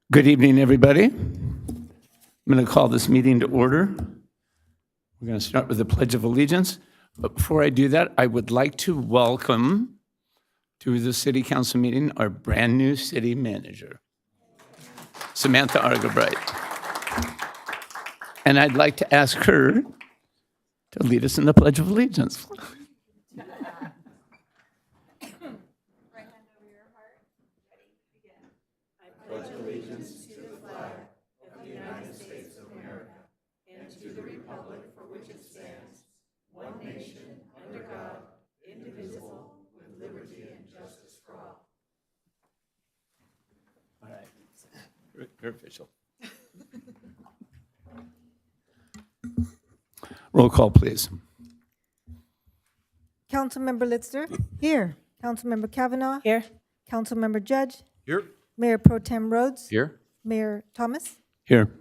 Good evening, everybody. I'm going to call this meeting to order. We're going to start with the Pledge of Allegiance. But before I do that, I would like to welcome to the City Council meeting our brand new city manager, Samantha Argabright. And I'd like to ask her to lead us in the Pledge of Allegiance. All right, you're official. Roll call, please. Councilmember Litzter. Here. Councilmember Kavanaugh. Here. Councilmember Judge. Here. Mayor Pro Tem Rhodes. Here. Mayor Thomas. Here.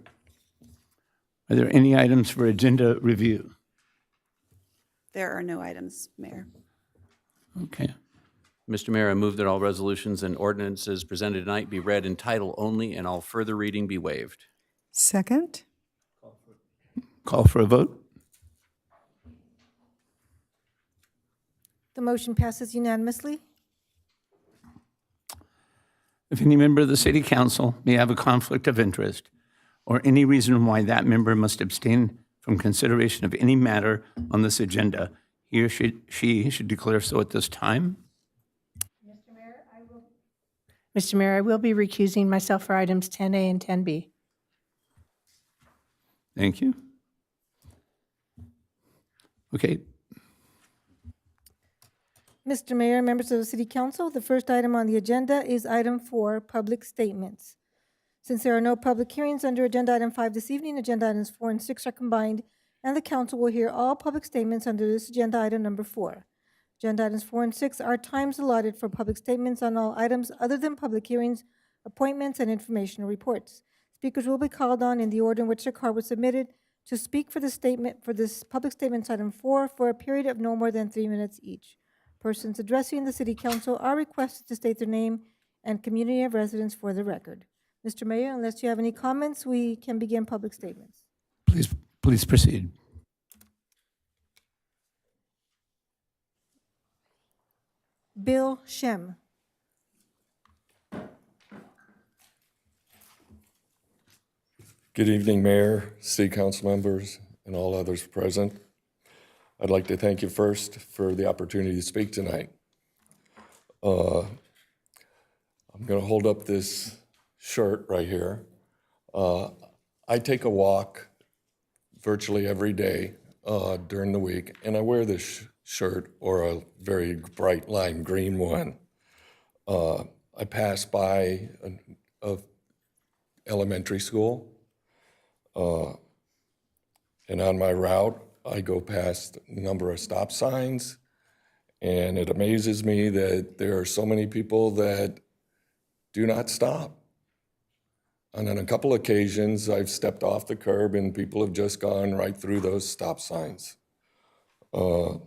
Are there any items for agenda review? There are no items, Mayor. Okay. Mr. Mayor, I move that all resolutions and ordinances presented tonight be read in title only and all further reading be waived. Second? Call for a vote. The motion passes unanimously. If any member of the City Council may have a conflict of interest or any reason why that member must abstain from consideration of any matter on this agenda, he or she should declare so at this time. Mr. Mayor, I will be recusing myself for items 10A and 10B. Thank you. Okay. Mr. Mayor, members of the City Council, the first item on the agenda is item 4, public statements. Since there are no public hearings under agenda item 5 this evening, agenda items 4 and 6 are combined, and the council will hear all public statements under this agenda item number 4. Agenda items 4 and 6 are times allotted for public statements on all items other than public hearings, appointments, and informational reports. Speakers will be called on in the order in which their card was submitted to speak for this public statements item 4 for a period of no more than 3 minutes each. Persons addressing the City Council are requested to state their name and community of residence for the record. Mr. Mayor, unless you have any comments, we can begin public statements. Please proceed. Bill Shem. Good evening, Mayor, City Council members, and all others present. I'd like to thank you first for the opportunity to speak tonight. I'm going to hold up this shirt right here. I take a walk virtually every day during the week, and I wear this shirt or a very bright lime green one. I pass by a elementary school, and on my route, I go past a number of stop signs, and it amazes me that there are so many people that do not stop. And on a couple occasions, I've stepped off the curb and people have just gone right through those stop signs. I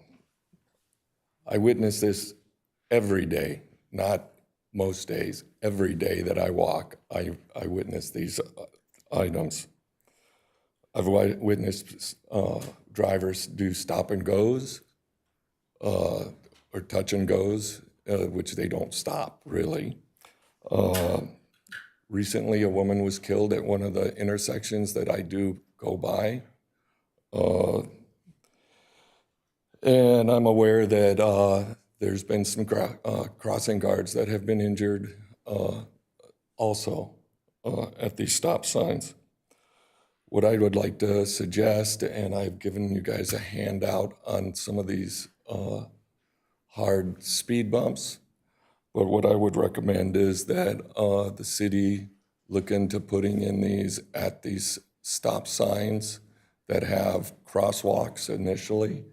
witness this every day, not most days. Every day that I walk, I witness these items. I've witnessed drivers do stop and goes or touch and goes, which they don't stop, really. Recently, a woman was killed at one of the intersections that I do go by. And I'm aware that there's been some crossing guards that have been injured also at these stop signs. What I would like to suggest, and I've given you guys a handout on some of these hard speed bumps, but what I would recommend is that the city look into putting in these stop signs that have crosswalks initially,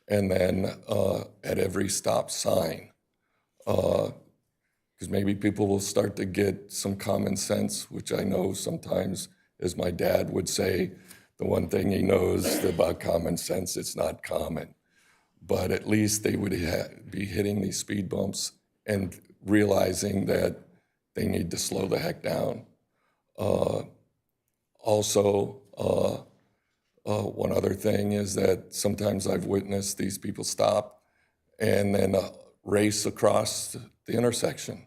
and then at every stop sign. Because maybe people will start to get some common sense, which I know sometimes, as my dad would say, the one thing he knows about common sense, it's not common. But at least they would be hitting these speed bumps and realizing that they need to slow the heck down. Also, one other thing is that sometimes I've witnessed these people stop and then race across the intersection.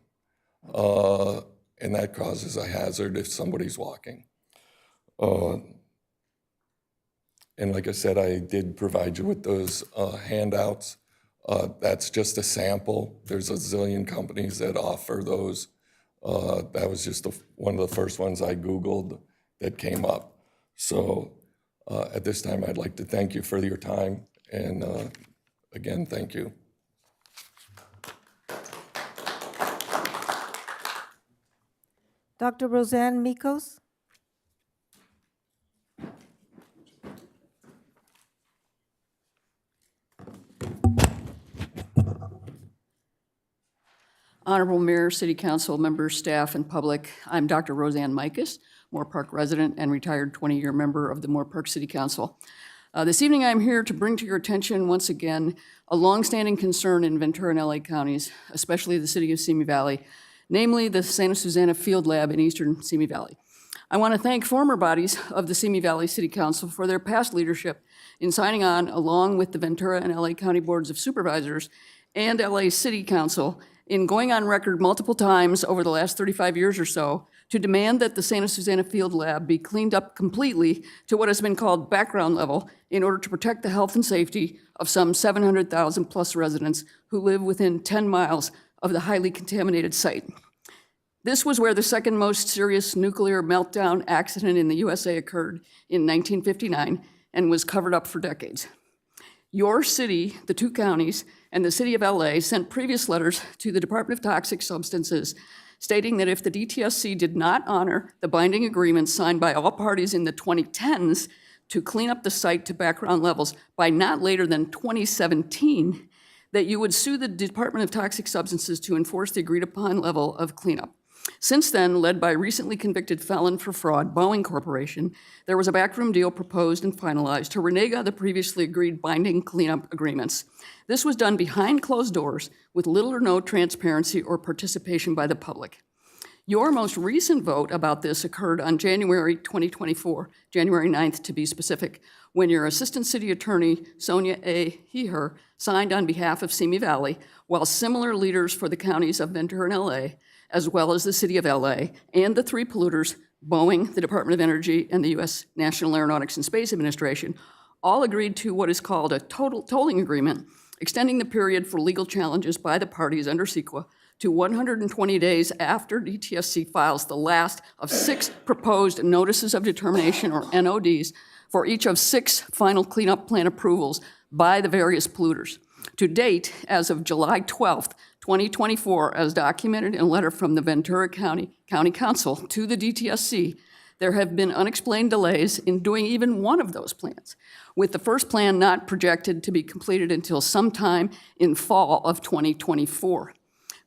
And that causes a hazard if somebody's walking. And like I said, I did provide you with those handouts. That's just a sample. There's a zillion companies that offer those. That was just one of the first ones I Googled that came up. So at this time, I'd like to thank you for your time. And again, thank you. Dr. Roseanne Mikos? Honorable Mayor, City Council members, staff, and public, I'm Dr. Roseanne Mikas, Moore Park resident and retired 20-year member of the Moore Park City Council. This evening, I'm here to bring to your attention once again a longstanding concern in Ventura and LA counties, especially the city of Simi Valley, namely the Santa Susana Field Lab in eastern Simi Valley. I want to thank former bodies of the Simi Valley City Council for their past leadership in signing on, along with the Ventura and LA County Boards of Supervisors and LA City Council, in going on record multiple times over the last 35 years or so to demand that the Santa Susana Field Lab be cleaned up completely to what has been called background level in order to protect the health and safety of some 700,000 plus residents who live within 10 miles of the highly contaminated site. This was where the second most serious nuclear meltdown accident in the USA occurred in 1959 and was covered up for decades. Your city, the two counties, and the city of LA sent previous letters to the Department of Toxic Substances stating that if the DTSC did not honor the binding agreements signed by all parties in the 2010s to clean up the site to background levels by not later than 2017, that you would sue the Department of Toxic Substances to enforce the agreed upon level of cleanup. Since then, led by recently convicted felon for fraud, Boeing Corporation, there was a backroom deal proposed and finalized to renege on the previously agreed binding cleanup agreements. This was done behind closed doors with little or no transparency or participation by the public. Your most recent vote about this occurred on January 2024, January 9th to be specific, when your Assistant City Attorney, Sonia A. Heher, signed on behalf of Simi Valley, while similar leaders for the counties of Ventura and LA, as well as the city of LA, and the three polluters, Boeing, the Department of Energy, and the U.S. National Aeronautics and Space Administration, all agreed to what is called a total tolling agreement, extending the period for legal challenges by the parties under CEQA to 120 days after DTSC files the last of 6 proposed notices of determination, or NODs, for each of 6 final cleanup plan approvals by the various polluters. To date, as of July 12th, 2024, as documented in a letter from the Ventura County Council to the DTSC, there have been unexplained delays in doing even one of those plans, with the first plan not projected to be completed until sometime in fall of 2024.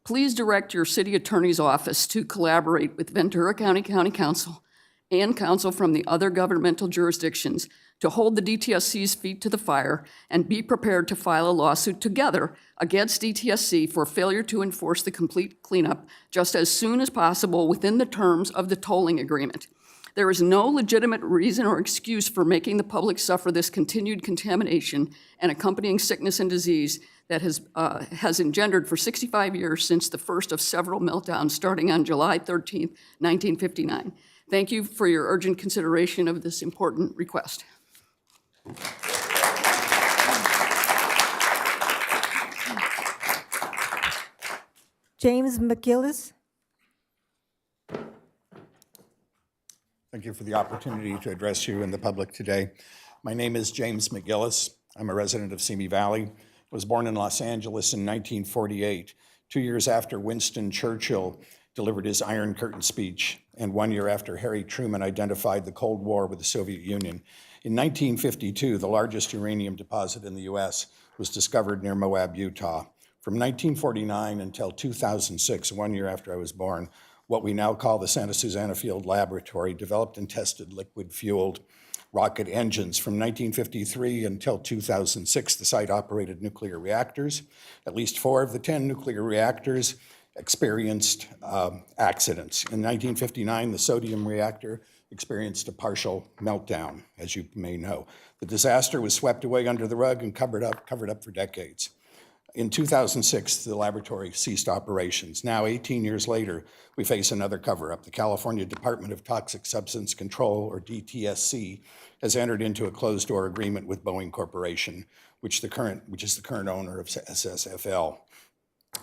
Please direct your city attorney's office to collaborate with Ventura County Council and counsel from the other governmental jurisdictions to hold the DTSC's feet to the fire and be prepared to file a lawsuit together against DTSC for failure to enforce the complete cleanup just as soon as possible within the terms of the tolling agreement. There is no legitimate reason or excuse for making the public suffer this continued contamination and accompanying sickness and disease that has engendered for 65 years since the first of several meltdowns starting on July 13th, 1959. Thank you for your urgent consideration of this important request. James McGillis? Thank you for the opportunity to address you and the public today. My name is James McGillis. I'm a resident of Simi Valley. I was born in Los Angeles in 1948, 2 years after Winston Churchill delivered his Iron Curtain speech, and 1 year after Harry Truman identified the Cold War with the Soviet Union. In 1952, the largest uranium deposit in the U.S. was discovered near Moab, Utah. From 1949 until 2006, 1 year after I was born, what we now call the Santa Susana Field Laboratory developed and tested liquid-fueled rocket engines. From 1953 until 2006, the site operated nuclear reactors. At least 4 of the 10 nuclear reactors experienced accidents. In 1959, the sodium reactor experienced a partial meltdown, as you may know. The disaster was swept away under the rug and covered up for decades. In 2006, the laboratory ceased operations. Now, 18 years later, we face another cover-up. The California Department of Toxic Substance Control, or DTSC, has entered into a closed-door agreement with Boeing Corporation, which is the current owner of SSFL.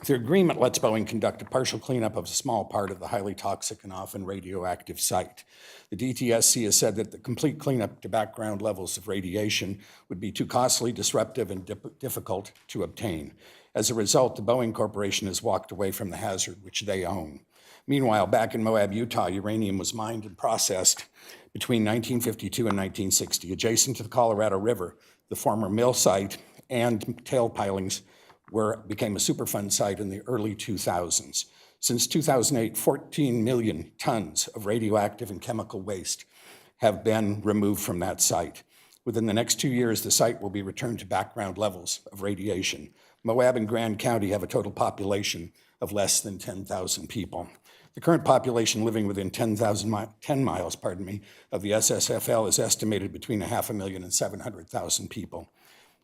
The agreement lets Boeing conduct a partial cleanup of a small part of the highly toxic and often radioactive site. The DTSC has said that the complete cleanup to background levels of radiation would be too costly, disruptive, and difficult to obtain. As a result, the Boeing Corporation has walked away from the hazard, which they own. Meanwhile, back in Moab, Utah, uranium was mined and processed between 1952 and 1960, adjacent to the Colorado River. The former mill site and tail pilings became a Superfund site in the early 2000s. Since 2008, 14 million tons of radioactive and chemical waste have been removed from that site. Within the next 2 years, the site will be returned to background levels of radiation. Moab and Grand County have a total population of less than 10,000 people. The current population living within 10 miles of the SSFL is estimated between 500,000 and 700,000 people,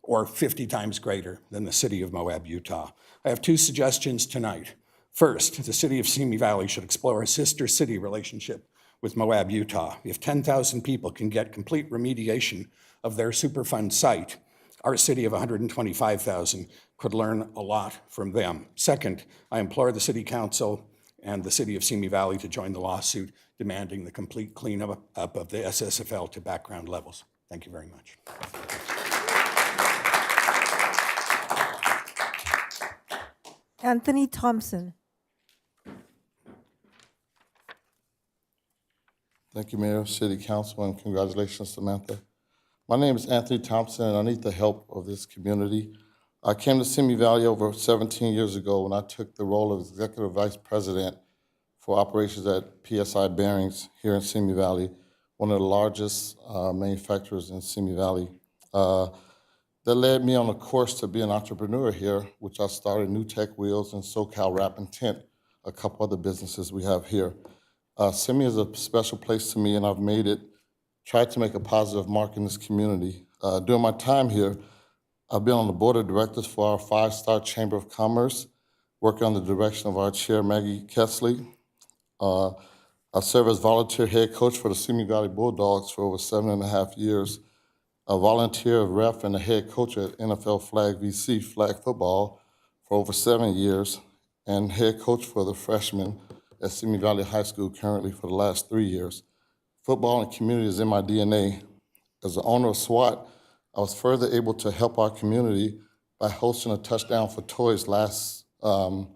or 50 times greater than the city of Moab, Utah. I have 2 suggestions tonight. First, the city of Simi Valley should explore a sister city relationship with Moab, Utah. If 10,000 people can get complete remediation of their Superfund site, our city of 125,000 could learn a lot from them. Second, I implore the city council and the city of Simi Valley to join the lawsuit demanding the complete cleanup of the SSFL to background levels. Thank you very much. Anthony Thompson. Thank you, Mayor, City Council, and congratulations, Samantha. My name is Anthony Thompson, and I need the help of this community. I came to Simi Valley over 17 years ago when I took the role of Executive Vice President for operations at PSI Bearings here in Simi Valley, one of the largest manufacturers in Simi Valley. That led me on a course to be an entrepreneur here, which I started New Tech Wheels and SoCal Wrap and Tint, a couple other businesses we have here. Simi is a special place to me, and I've tried to make a positive mark in this community. During my time here, I've been on the board of directors for our 5-star Chamber of Commerce, working under the direction of our chair, Maggie Kesley. I serve as volunteer head coach for the Simi Valley Bulldogs for over 7.5 years, a volunteer ref and a head coach at NFL Flag VC flag football for over 7 years, and head coach for the freshmen at Simi Valley High School currently for the last 3 years. Football and community is in my DNA. As the owner of SWAT, I was further able to help our community by hosting a Touchdown for Toys the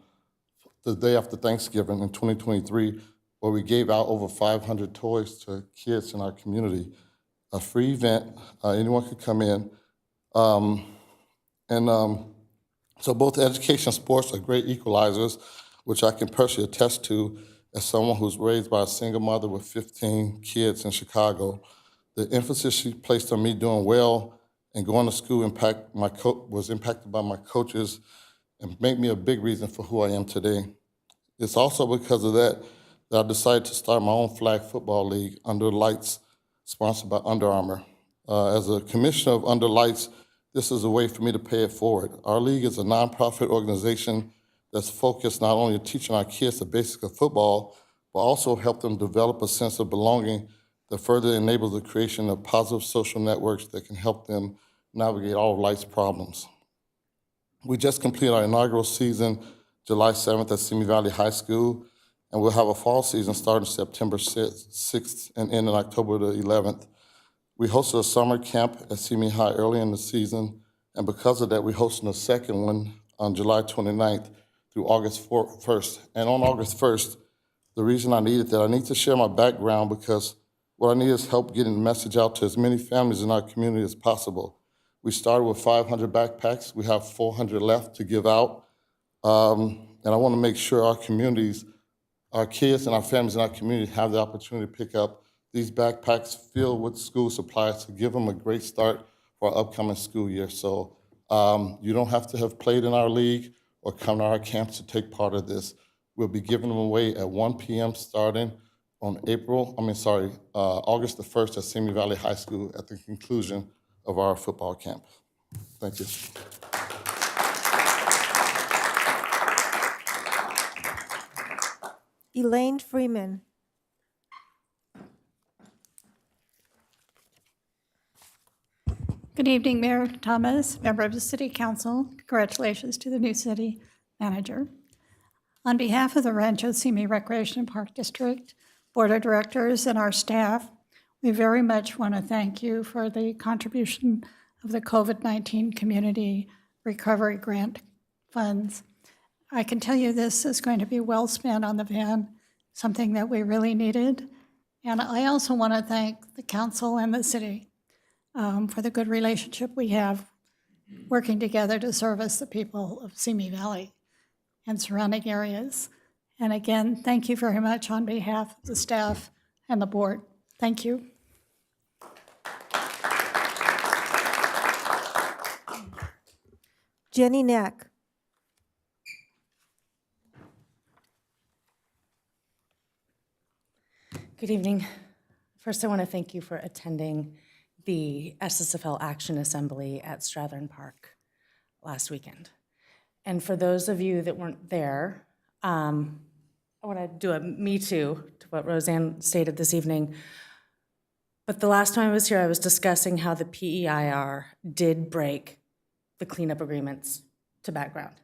day after Thanksgiving in 2023, where we gave out over 500 toys to kids in our community. A free event, anyone could come in. So both education and sports are great equalizers, which I can personally attest to as someone who's raised by a single mother with 15 kids in Chicago. The emphasis she placed on me doing well and going to school was impacted by my coaches and made me a big reason for who I am today. It's also because of that I decided to start my own flag football league, Under Lights, sponsored by Under Armour. As a commissioner of Under Lights, this is a way for me to pay it forward. Our league is a nonprofit organization that's focused not only on teaching our kids the basics of football, but also help them develop a sense of belonging that further enables the creation of positive social networks that can help them navigate all of life's problems. We just completed our inaugural season July 7th at Simi Valley High School, and we'll have a fall season starting September 6th and ending October the 11th. We hosted a summer camp at Simi High early in the season, and because of that, we're hosting a second one on July 29th through August 1st. And on August 1st, the reason I needed that, I need to share my background because what I need is help getting the message out to as many families in our community as possible. We started with 500 backpacks. We have 400 left to give out. And I want to make sure our communities, our kids and our families in our community have the opportunity to pick up these backpacks filled with school supplies to give them a great start for our upcoming school year. So you don't have to have played in our league or come to our camps to take part of this. We'll be giving them away at 1 p.m. starting on August the 1st at Simi Valley High School at the conclusion of our football camp. Thank you. Elaine Freeman. Good evening, Mayor Thomas, member of the City Council. Congratulations to the new city manager. On behalf of the Rancho Simi Recreation and Park District, Board of Directors, and our staff, we very much want to thank you for the contribution of the COVID-19 Community Recovery Grant funds. I can tell you this is going to be well spent on the van, something that we really needed. And I also want to thank the council and the city for the good relationship we have working together to service the people of Simi Valley and surrounding areas. And again, thank you very much on behalf of the staff and the board. Thank you. Jenny Knack. Good evening. First, I want to thank you for attending the SSFL Action Assembly at Strathern Park last weekend. And for those of you that weren't there, I want to do a me too to what Roseanne stated this evening. But the last time I was here, I was discussing how the PEIR did break the cleanup agreements to background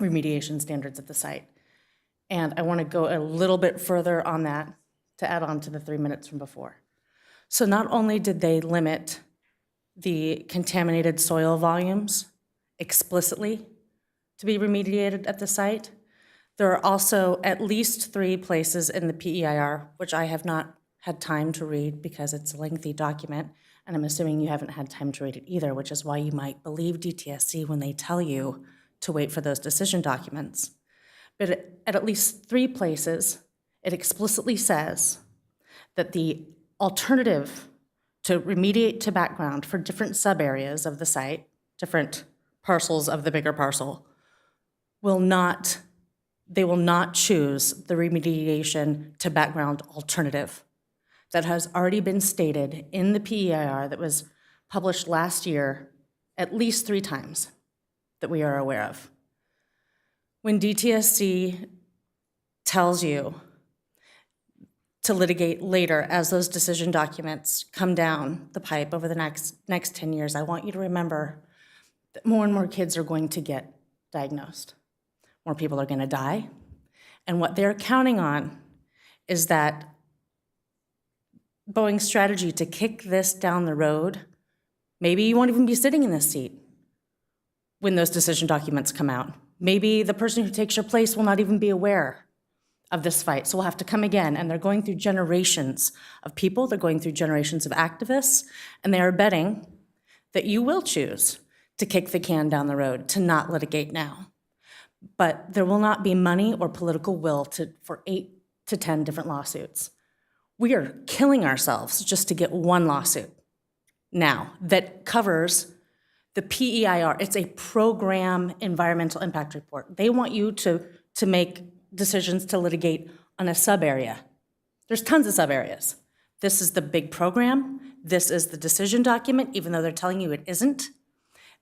remediation standards at the site. And I want to go a little bit further on that to add on to the 3 minutes from before. So not only did they limit the contaminated soil volumes explicitly to be remediated at the site, there are also at least 3 places in the PEIR, which I have not had time to read because it's a lengthy document, and I'm assuming you haven't had time to read it either, which is why you might believe DTSC when they tell you to wait for those decision documents. But at least 3 places, it explicitly says that the alternative to remediate to background for different sub-areas of the site, different parcels of the bigger parcel, they will not choose the remediation to background alternative that has already been stated in the PEIR that was published last year at least 3 times that we are aware of. When DTSC tells you to litigate later as those decision documents come down the pipe over the next 10 years, I want you to remember that more and more kids are going to get diagnosed. More people are going to die. And what they're counting on is that Boeing's strategy to kick this down the road, maybe you won't even be sitting in this seat when those decision documents come out. Maybe the person who takes your place will not even be aware of this fight, so we'll have to come again. And they're going through generations of people, they're going through generations of activists, and they are betting that you will choose to kick the can down the road, to not litigate now. But there will not be money or political will for 8 to 10 different lawsuits. We are killing ourselves just to get 1 lawsuit now that covers the PEIR. It's a program environmental impact report. They want you to make decisions to litigate on a sub-area. There's tons of sub-areas. This is the big program. This is the decision document, even though they're telling you it isn't.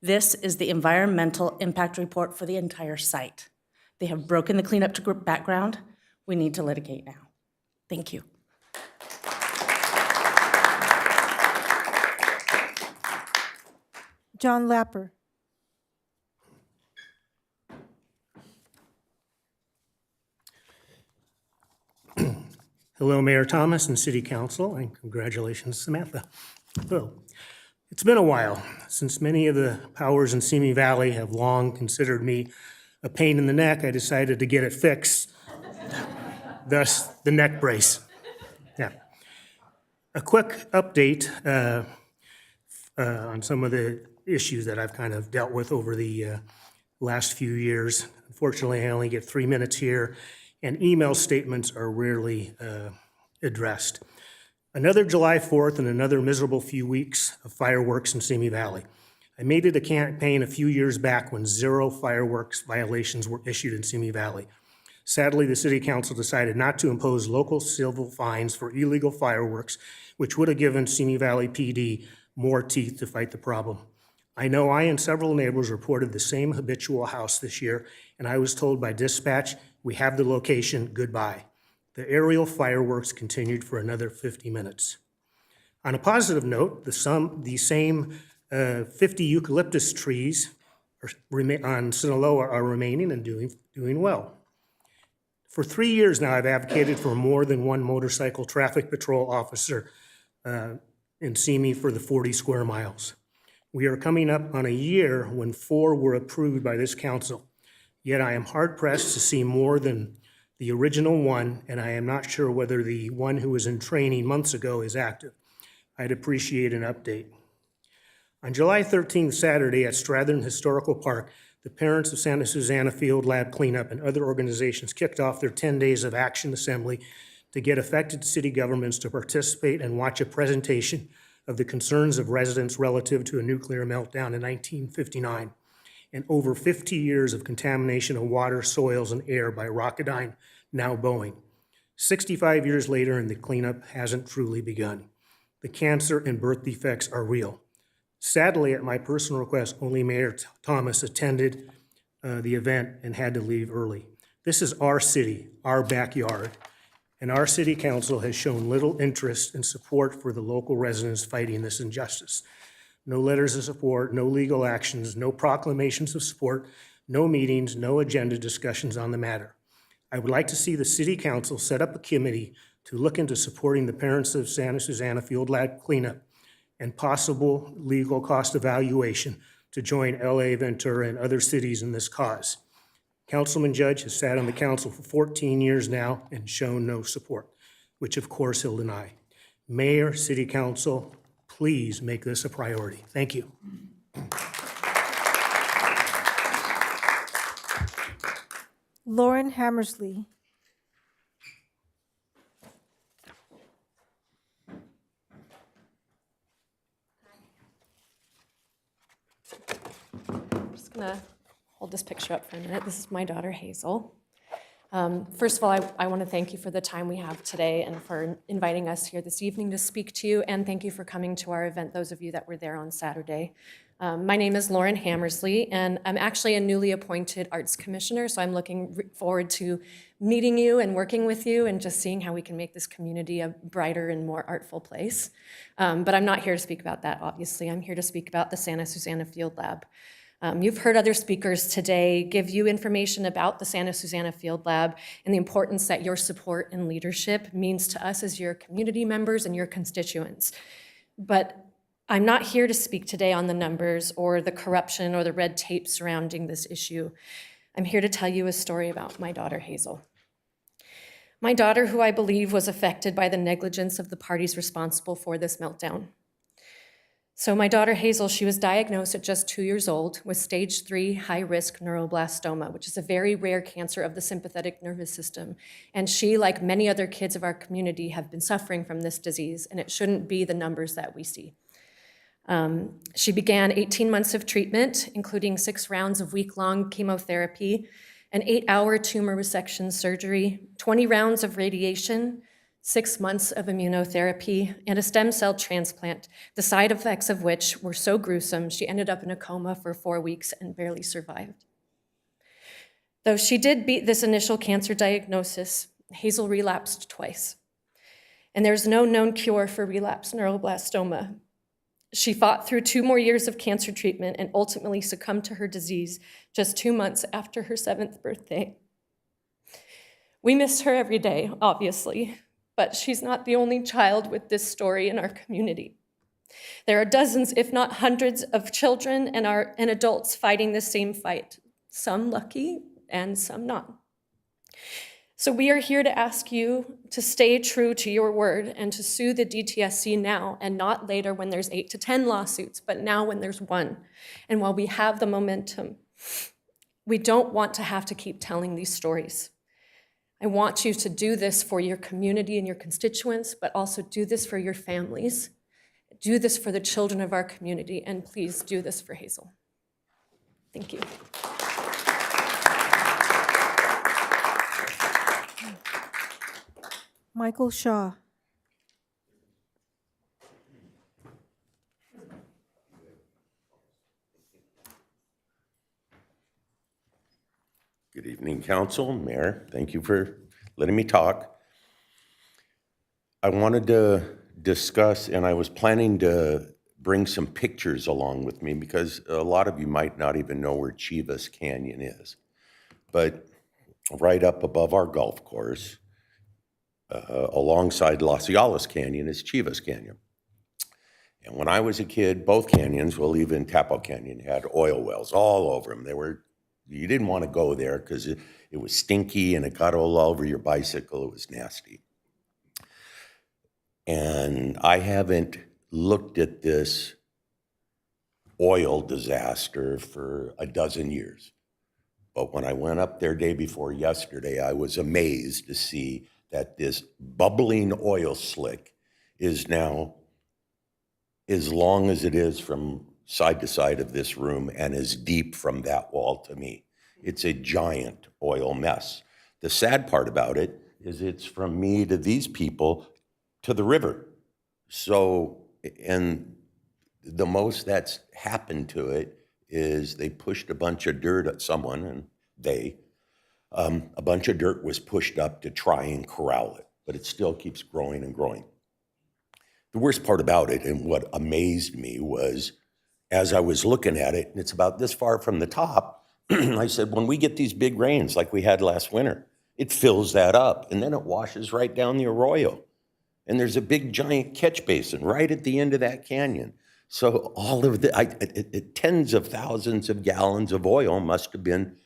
This is the environmental impact report for the entire site. They have broken the cleanup to background. We need to litigate now. Thank you. John Lapper. Hello, Mayor Thomas and City Council, and congratulations, Samantha. So, it's been a while since many of the powers in Simi Valley have long considered me a pain in the neck. I decided to get it fixed, thus the neck brace. Yeah. A quick update on some of the issues that I've kind of dealt with over the last few years. Unfortunately, I only get 3 minutes here, and email statements are rarely addressed. Another July 4th and another miserable few weeks of fireworks in Simi Valley. I made it a campaign a few years back when 0 fireworks violations were issued in Simi Valley. Sadly, the city council decided not to impose local civil fines for illegal fireworks, which would have given Simi Valley PD more teeth to fight the problem. I know I and several neighbors reported the same habitual house this year, and I was told by dispatch, "We have the location, goodbye." The aerial fireworks continued for another 50 minutes. On a positive note, the same 50 eucalyptus trees on Sinaloa are remaining and doing well. For 3 years now, I've advocated for more than one motorcycle traffic patrol officer in Simi for the 40 square miles. We are coming up on a year when 4 were approved by this council. Yet I am hard-pressed to see more than the original one, and I am not sure whether the one who was in training months ago is active. I'd appreciate an update. On July 13th, Saturday, at Strathern Historical Park, the parents of Santa Susana Field Lab Cleanup and other organizations kicked off their 10 days of action assembly to get affected city governments to participate and watch a presentation of the concerns of residents relative to a nuclear meltdown in 1959 and over 50 years of contamination of water, soils, and air by Rocketdyne, now Boeing. 65 years later, and the cleanup hasn't truly begun. The cancer and birth defects are real. Sadly, at my personal request, only Mayor Thomas attended the event and had to leave early. This is our city, our backyard, and our city council has shown little interest and support for the local residents fighting this injustice. No letters of support, no legal actions, no proclamations of support, no meetings, no agenda discussions on the matter. I would like to see the city council set up a committee to look into supporting the parents of Santa Susana Field Lab Cleanup and possible legal cost evaluation to join LA, Ventura, and other cities in this cause. Councilman Judge has sat on the council for 14 years now and shown no support, which of course he'll deny. Mayor, City Council, please make this a priority. Thank you. Lauren Hammersley. I'm just gonna hold this picture up for a minute. This is my daughter, Hazel. First of all, I want to thank you for the time we have today and for inviting us here this evening to speak to you, and thank you for coming to our event, those of you that were there on Saturday. My name is Lauren Hammersley, and I'm actually a newly appointed Arts Commissioner, so I'm looking forward to meeting you and working with you and just seeing how we can make this community a brighter and more artful place. But I'm not here to speak about that, obviously. I'm here to speak about the Santa Susana Field Lab. You've heard other speakers today give you information about the Santa Susana Field Lab and the importance that your support and leadership means to us as your community members and your constituents. But I'm not here to speak today on the numbers or the corruption or the red tape surrounding this issue. I'm here to tell you a story about my daughter, Hazel. My daughter, who I believe was affected by the negligence of the parties responsible for this meltdown. So my daughter Hazel, she was diagnosed at just 2 years old with stage 3 high-risk neuroblastoma, which is a very rare cancer of the sympathetic nervous system. And she, like many other kids of our community, have been suffering from this disease, and it shouldn't be the numbers that we see. She began 18 months of treatment, including 6 rounds of week-long chemotherapy, an 8-hour tumor resection surgery, 20 rounds of radiation, 6 months of immunotherapy, and a stem cell transplant, the side effects of which were so gruesome, she ended up in a coma for 4 weeks and barely survived. Though she did beat this initial cancer diagnosis, Hazel relapsed twice. And there's no known cure for relapsed neuroblastoma. She fought through 2 more years of cancer treatment and ultimately succumbed to her disease just 2 months after her 7th birthday. We miss her every day, obviously, but she's not the only child with this story in our community. There are dozens, if not hundreds, of children and adults fighting the same fight, some lucky and some not. So we are here to ask you to stay true to your word and to sue the DTSC now and not later when there's 8 to 10 lawsuits, but now when there's 1. And while we have the momentum, we don't want to have to keep telling these stories. I want you to do this for your community and your constituents, but also do this for your families. Do this for the children of our community, and please do this for Hazel. Thank you. Michael Shaw. Good evening, council, mayor. Thank you for letting me talk. I wanted to discuss, and I was planning to bring some pictures along with me because a lot of you might not even know where Chivas Canyon is. But right up above our golf course, alongside Los Yalas Canyon, is Chivas Canyon. And when I was a kid, both canyons, well, even Tapo Canyon, had oil wells all over them. You didn't want to go there because it was stinky and it got all over your bicycle. It was nasty. And I haven't looked at this oil disaster for a dozen years. But when I went up there day before yesterday, I was amazed to see that this bubbling oil slick is now as long as it is from side to side of this room and as deep from that wall to me. It's a giant oil mess. The sad part about it is it's from me to these people to the river. So, and the most that's happened to it is they pushed a bunch of dirt at someone, and a bunch of dirt was pushed up to try and corral it, but it still keeps growing and growing. The worst part about it, and what amazed me, was as I was looking at it, and it's about this far from the top, I said, when we get these big rains like we had last winter, it fills that up, and then it washes right down the arroyo. And there's a big giant catch basin right at the end of that canyon. So all of the tens of thousands of gallons of oil must have been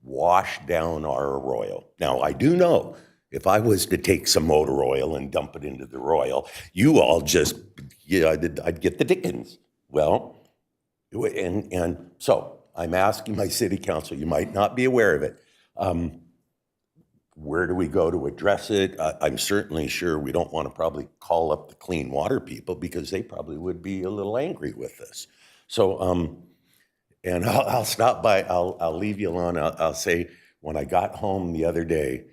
washed down our arroyo. Now, I do know if I was to take some motor oil and dump it into the arroyo, you all just, I'd get the dickens. Well, and so I'm asking my city council, you might not be aware of it, where do we go to address it? I'm certainly sure we don't want to probably call up the clean water people because they probably would be a little angry with us. So, and I'll stop by, I'll leave you alone. I'll say, when I got home the other day,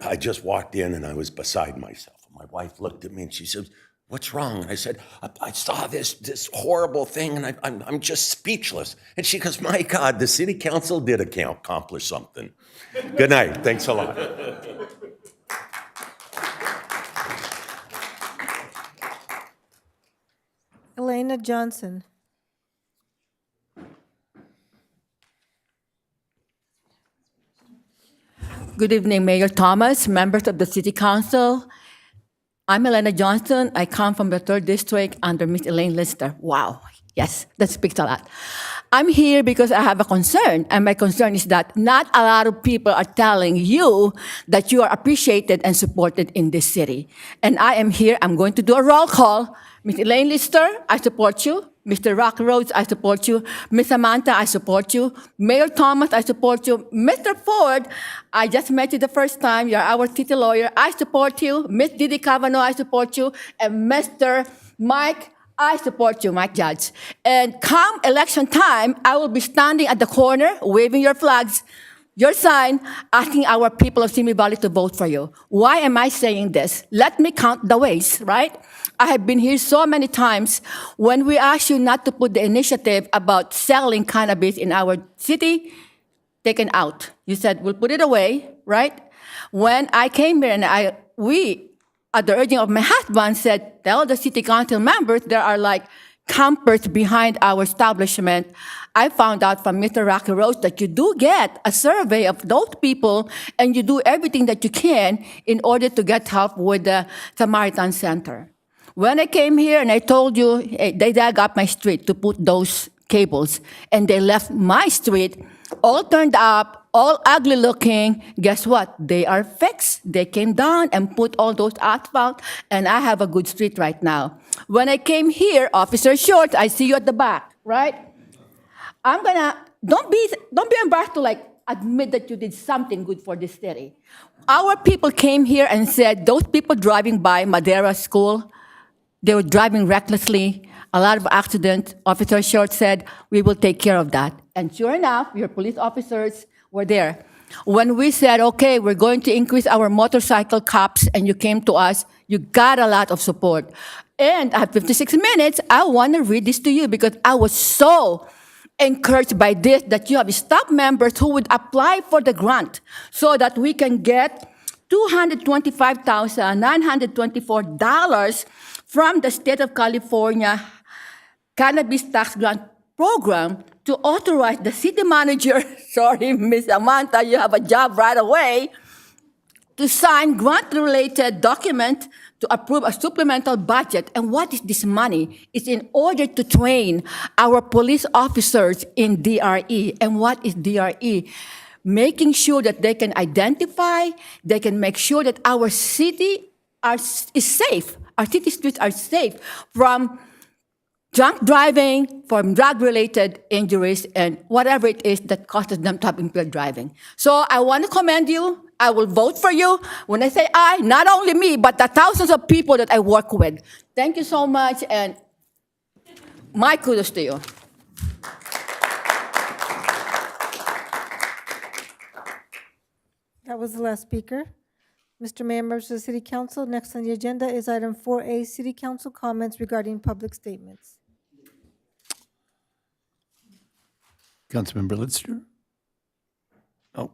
I just walked in and I was beside myself. My wife looked at me and she said, "What's wrong?" And I said, I saw this horrible thing and I'm just speechless. And she goes, "My God, the city council did accomplish something." Good night. Thanks a lot. Elena Johnson. Good evening, Mayor Thomas, members of the City Council. I'm Elena Johnson. I come from the 3rd District under Miss Elaine Lister. Wow, yes, that speaks a lot. I'm here because I have a concern, and my concern is that not a lot of people are telling you that you are appreciated and supported in this city. And I am here, I'm going to do a roll call. Miss Elaine Lister, I support you. Mr. Rock Rhodes, I support you. Miss Samantha, I support you. Mayor Thomas, I support you. Mr. Ford, I just met you the first time. You're our city lawyer. I support you. Miss Didi Cavanaugh, I support you. And Mr. Mike, I support you, Mike Judge. And come election time, I will be standing at the corner, waving your flags, your sign, asking our people of Simi Valley to vote for you. Why am I saying this? Let me count the ways, right? I have been here so many times when we asked you not to put the initiative about selling cannabis in our city, taken out. You said, we'll put it away, right? When I came here and we, at the urging of my husband, said, tell the city council members there are like campers behind our establishment. I found out from Mr. Rocky Rose that you do get a survey of those people and you do everything that you can in order to get help with the Samaritan Center. When I came here and I told you, hey, they dug up my street to put those cables, and they left my street all turned up, all ugly looking. Guess what? They are fixed. They came down and put all those asphalt, and I have a good street right now. When I came here, Officer Short, I see you at the back, right? Don't be embarrassed to like admit that you did something good for this city. Our people came here and said, those people driving by Madera School, they were driving recklessly, a lot of accidents. Officer Short said, we will take care of that. And sure enough, your police officers were there. when we said, okay, we're going to increase our motorcycle cops, and you came to us, you got a lot of support. And at 56 minutes, I want to read this to you because I was so encouraged by this, that you have staff members who would apply for the grant so that we can get $225,924 from the state of California cannabis tax grant program to authorize the city manager, sorry, Miss Amanda, you have a job right away, to sign grant-related document to approve a supplemental budget. And what is this money? It's in order to train our police officers in DRE. And what is DRE? Making sure that they can identify, they can make sure that our city is safe. Our city streets are safe from drunk driving, from drug-related injuries, and whatever it is that causes them to have impaired driving. So I want to commend you. I will vote for you. When I say I, not only me, but the thousands of people that I work with. Thank you so much, and my kudos to you. That was the last speaker. Mr. Mayor, members of the City Council, next on the agenda is item 4A, City Council comments regarding public statements. Councilmember Lister? Oh.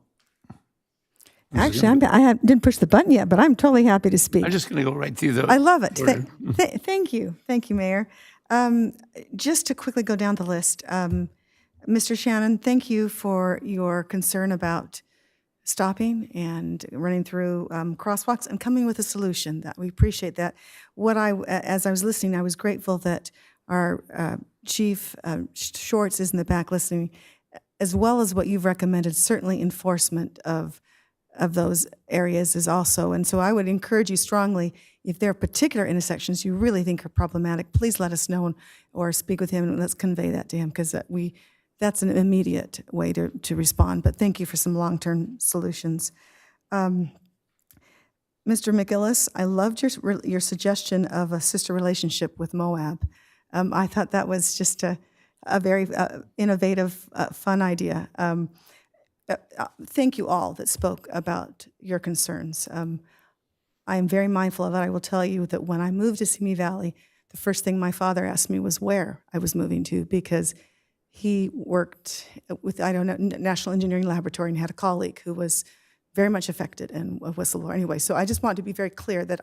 Actually, didn't push the button yet, but I'm totally happy to speak. I'm just going to go right through those. I love it. order. Thank you. Thank you, Mayor. Just to quickly go down the list, Mr. Shannon, thank you for your concern about stopping and running through crosswalks and coming with a solution. That we appreciate that. As I was listening, I was grateful that our Chief Shorts is in the back listening, as well as what you've recommended. Certainly, enforcement of those areas is also. And so I would encourage you strongly, if there are particular intersections you really think are problematic, please let us know or speak with him, and let's convey that to him, because that's an immediate way to respond. But thank you for some long-term solutions. Mr. McGillis, I loved your suggestion of a sister relationship with Moab. I thought that was just a very innovative, fun idea. Thank you all that spoke about your concerns. I am very mindful of it. I will tell you that when I moved to Simi Valley, the first thing my father asked me was where I was moving to, because he worked with, National Engineering Laboratory, and had a colleague who was very much affected and a whistleblower anyway. So I just want to be very clear that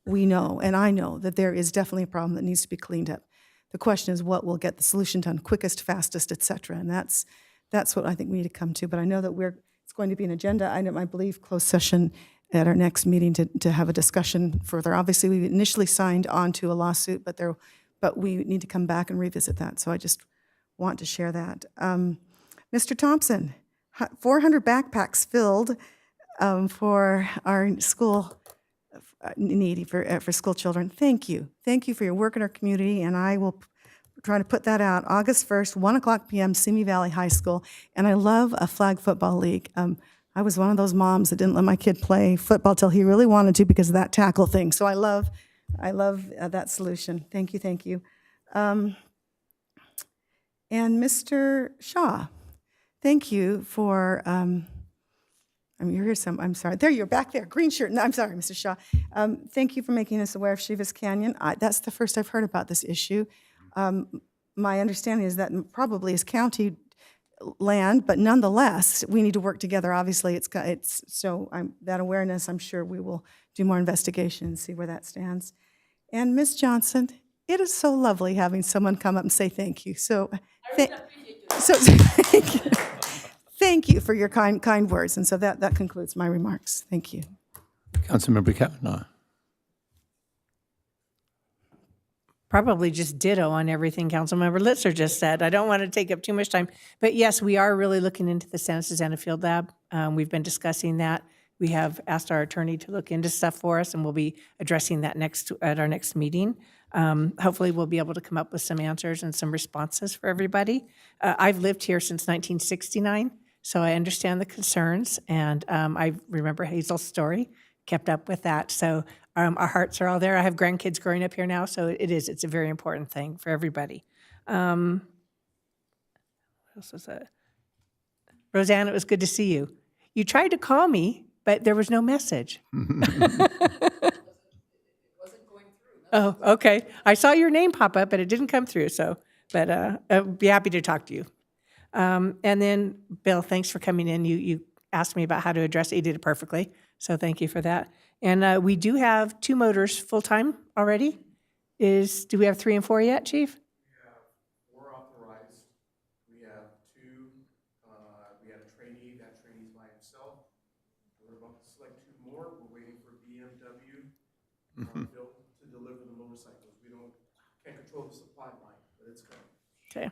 we know, and I know, that there is definitely a problem that needs to be cleaned up. The question is what will get the solution done quickest, fastest, et cetera. And that's what I think we need to come to. But I know that it's going to be an agenda item, I believe, closed session at our next meeting to have a discussion further. Obviously, we initially signed on to a lawsuit, but we need to come back and revisit that. So I just want to share that. Mr. Thompson, 400 backpacks filled for our school needy for school children. Thank you. Thank you for your work in our community, and I will try to put that out August 1st, 1 o'clock p.m., Simi Valley High School. And I love a flag football league. I was one of those moms that didn't let my kid play football till he really wanted to because of that tackle thing. So I love that solution. Thank you, thank you. And Mr. Shaw, thank you for, you're here I'm sorry. There, you're back there, green shirt. No, I'm sorry, Mr. Shaw. Thank you for making us aware of Shivas Canyon. That's the first I've heard about this issue. My understanding is that probably is county land, but nonetheless, we need to work together. Obviously, that awareness, I'm sure we will do more investigation and see where that stands. And Ms. Johnson, it is so lovely having someone come up and say thank you. So, thank you for your kind words. And so that concludes my remarks. Thank you. Councilmember Kavanaugh. Probably just ditto on everything Councilmember Litzer just said. I don't want to take up too much time. But yes, we are really looking into the Santa Susana Field Lab. We've been discussing that. We have asked our attorney to look into stuff for us, and we'll be addressing that at our next meeting. Hopefully, we'll be able to come up with some answers and some responses for everybody. I've lived here since 1969, so I understand the concerns, and I remember Hazel's story, kept up with that. So our hearts are all there. I have grandkids growing up here now, so it's a very important thing for everybody. What else was that? Roseanne, it was good to see you. You tried to call me, but there was no message. Oh, okay. I saw your name pop up, but it didn't come through, so, but I'd be happy to talk to you. And then, Bill, thanks for coming in. You asked me about how to address it. You did it perfectly, so thank you for that. And we do have 2 motors full-time already. Do we have 3 and 4 yet, Chief? We have 4 authorized. We have 2, we had a trainee. That trainee's by himself. We're about to select 2 more. We're waiting for BMW built to deliver the motorcycles. We can't control the supply line, but it's coming. Okay.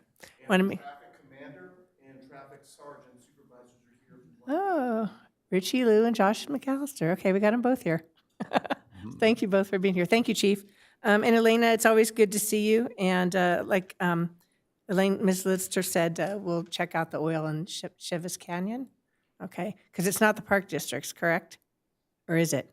And traffic commander and traffic sergeant supervisors are here. Oh, Richie Lou and Josh McAllister. Okay, we got them both here. Thank you both for being here. Thank you, Chief. And Elena, it's always good to see you. And like Ms. Lister said, we'll check out the oil in Chivas Canyon. Okay, because it's not the park districts, correct? Or is it?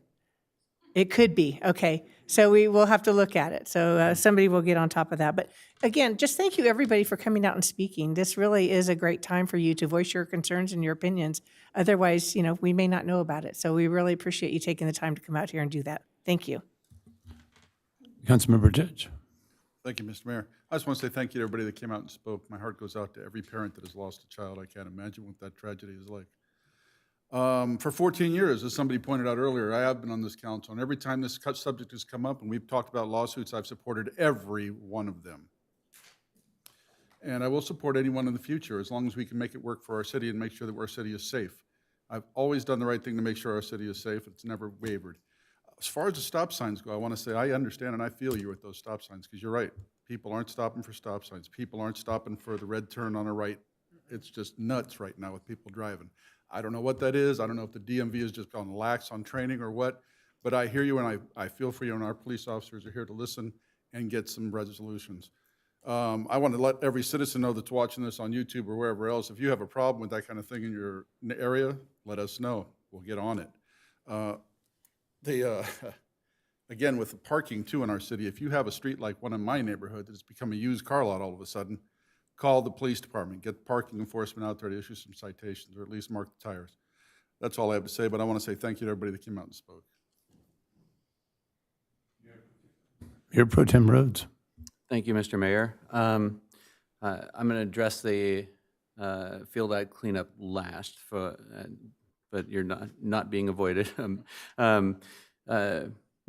It could be. Okay, so we will have to look at it. So somebody will get on top of that. But again, just thank you, everybody, for coming out and speaking. This really is a great time for you to voice your concerns and your opinions. Otherwise, we may not know about it. So we really appreciate you taking the time to come out here and do that. Thank you. Councilmember Judge. Thank you, Mr. Mayor. I just want to say thank you to everybody that came out and spoke. My heart goes out to every parent that has lost a child. I can't imagine what that tragedy is like. For 14 years, as somebody pointed out earlier, I have been on this council, and every time this subject has come up and we've talked about lawsuits, I've supported every one of them. And I will support anyone in the future as long as we can make it work for our city and make sure that our city is safe. I've always done the right thing to make sure our city is safe. It's never wavered. As far as the stop signs go, I want to say I understand and I feel you with those stop signs, because you're right. People aren't stopping for stop signs. People aren't stopping for the red turn on a right. It's just nuts right now with people driving. I don't know what that is. I don't know if the DMV has just gone lax on training or what, but I hear you and I feel for you, and our police officers are here to listen and get some resolutions. I want to let every citizen know that's watching this on YouTube or wherever else, if you have a problem with that kind of thing in your area, let us know. We'll get on it. Again, with the parking too in our city, if you have a street like one in my neighborhood that's become a used car lot all of a sudden, call the police department, get parking enforcement out there to issue some citations or at least mark the tires. That's all I have to say, but I want to say thank you to everybody that came out and spoke. Mayor Pro Tem Rhodes. Thank you, Mr. Mayor. I'm going to address the Field Act cleanup last, but you're not being avoided.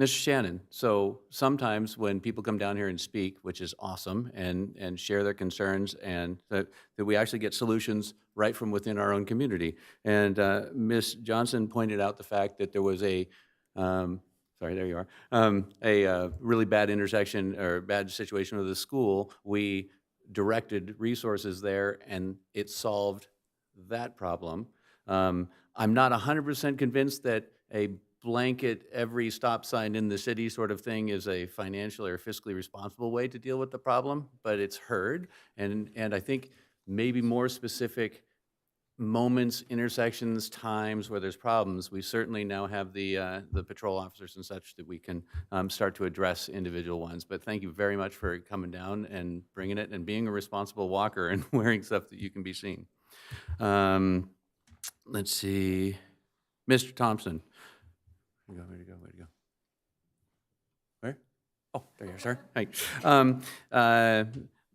Mr. Shannon, so sometimes when people come down here and speak, which is awesome, and share their concerns, and that we actually get solutions right from within our own community. And Ms. Johnson pointed out the fact that there was a sorry, there you are, a really bad intersection or bad situation with the school. We directed resources there, and it solved that problem. I'm not 100% convinced that a blanket every stop sign in the city sort of thing is a financially or fiscally responsible way to deal with the problem, but it's heard. And I think maybe more specific moments, intersections, times where there's problems, we certainly now have the patrol officers and such that we can start to address individual ones. But thank you very much for coming down and bringing it and being a responsible walker and wearing stuff that you can be seen. Let's see, Mr. Thompson. Where'd you go? Where? Oh, there you are, sir. Hi.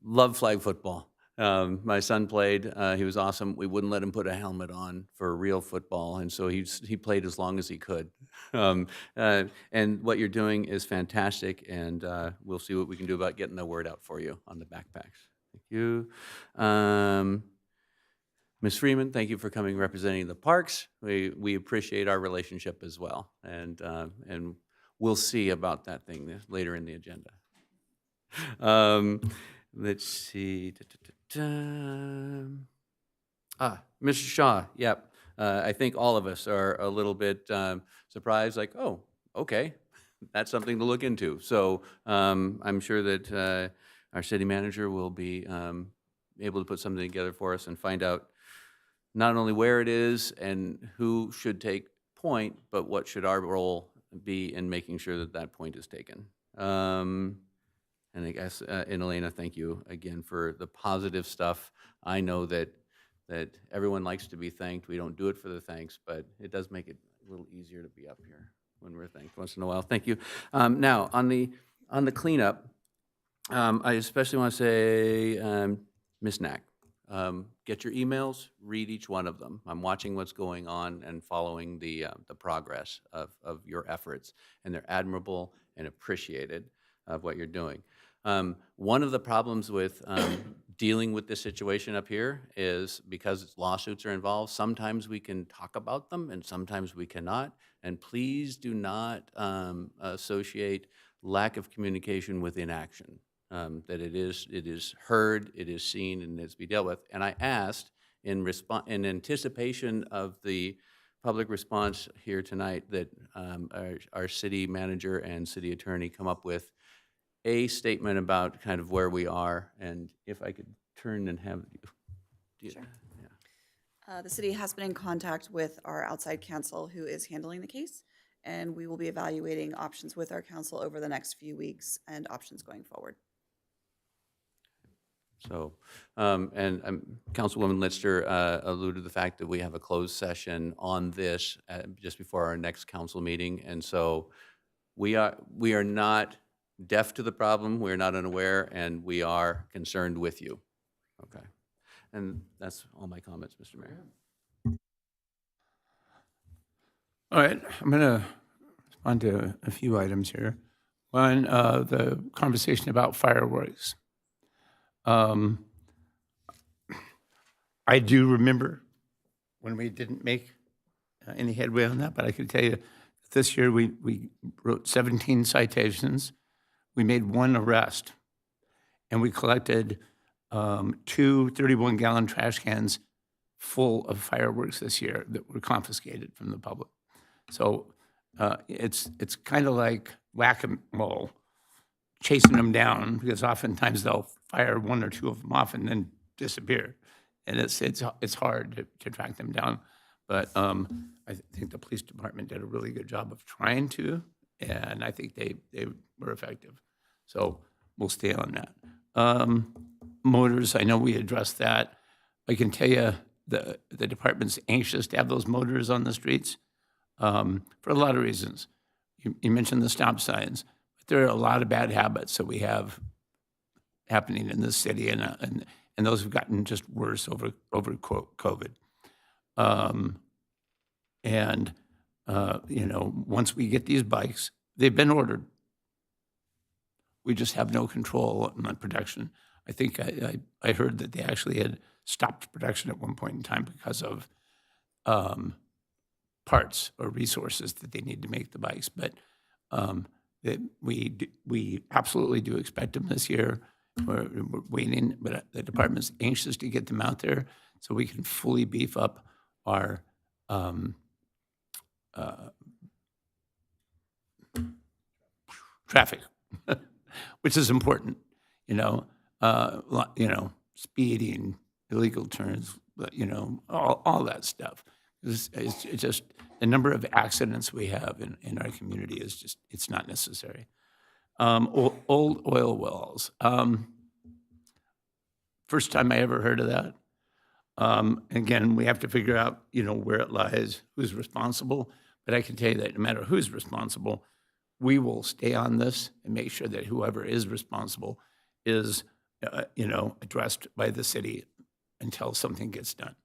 Love flag football. My son played. He was awesome. We wouldn't let him put a helmet on for real football, and so he played as long as he could. And what you're doing is fantastic, and we'll see what we can do about getting the word out for you on the backpacks. Thank you. Ms. Freeman, thank you for coming representing the parks. We appreciate our relationship as well, and we'll see about that thing later in the agenda. Let's see. Mr. Shaw, yep. I think all of us are a little bit surprised, like, oh, okay, that's something to look into. So I'm sure that our city manager will be able to put something together for us and find out not only where it is and who should take point, but what should our role be in making sure that that point is taken. And I guess, and Elena, thank you again for the positive stuff. I know that that everyone likes to be thanked. We don't do it for the thanks, but it does make it a little easier to be up here when we're thanked once in a while. Thank you. Now, on the cleanup, I especially want to say, Ms. Knack, get your emails, read each one of them. I'm watching what's going on and following the progress of your efforts, and they're admirable and appreciated of what you're doing. One of the problems with dealing with this situation up here is because lawsuits are involved, sometimes we can talk about them and sometimes we cannot. And please do not associate lack of communication with inaction. That it is heard, it is seen, and it's be dealt with. And I asked in anticipation of the public response here tonight that our city manager and city attorney come up with a statement about kind of where we are, and if I could turn and have you. Sure. The city has been in contact with our outside counsel who is handling the case, and we will be evaluating options with our counsel over the next few weeks and options going forward. So, and Councilwoman Lister alluded to the fact that we have a closed session on this just before our next council meeting, and so we are not deaf to the problem, we're not unaware, and we are concerned with you. Okay. And that's all my comments, Mr. Mayor. All right, I'm going to respond to a few items here. One, the conversation about fireworks. I do remember when we didn't make any headway on that, but I can tell you this year we wrote 17 citations. We made one arrest, and we collected 2 31-gallon trash cans full of fireworks this year that were confiscated from the public. So it's kind of like whack-a-mole, chasing them down, because oftentimes they'll fire 1 or 2 of them off and then disappear, and it's hard to track them down. But I think the police department did a really good job of trying to, and I think they were effective. So we'll stay on that. Motors, I know we addressed that. I can tell you the department's anxious to have those motors on the streets for a lot of reasons. You mentioned the stop signs, but there are a lot of bad habits that we have happening in this city, and those have gotten just worse over COVID. Once we get these bikes, they've been ordered. We just have no control on production. I think I heard that they actually had stopped production at one point in time because of parts or resources that they need to make the bikes. But we absolutely do expect them this year. We're waiting, but the department's anxious to get them out there so we can fully beef up our traffic, which is important. Speeding, illegal turns, all that stuff. It's just the number of accidents we have in our community is just, it's not necessary. Old oil wells. First time I ever heard of that. Again, we have to figure out, where it lies, who's responsible. But I can tell you that no matter who's responsible, we will stay on this and make sure that whoever is responsible is, addressed by the city until something gets done.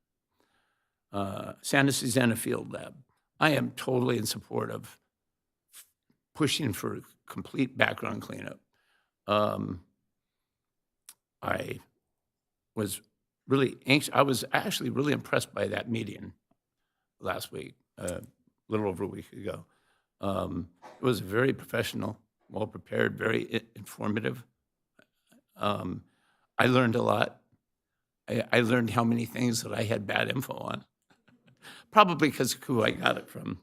Santa Susana Field Lab. I am totally in support of pushing for complete background cleanup. I was really anxious. I was actually really impressed by that meeting last week, a little over a week ago. It was very professional, well prepared, very informative. I learned a lot. I learned how many things that I had bad info on, probably because of who I got it from.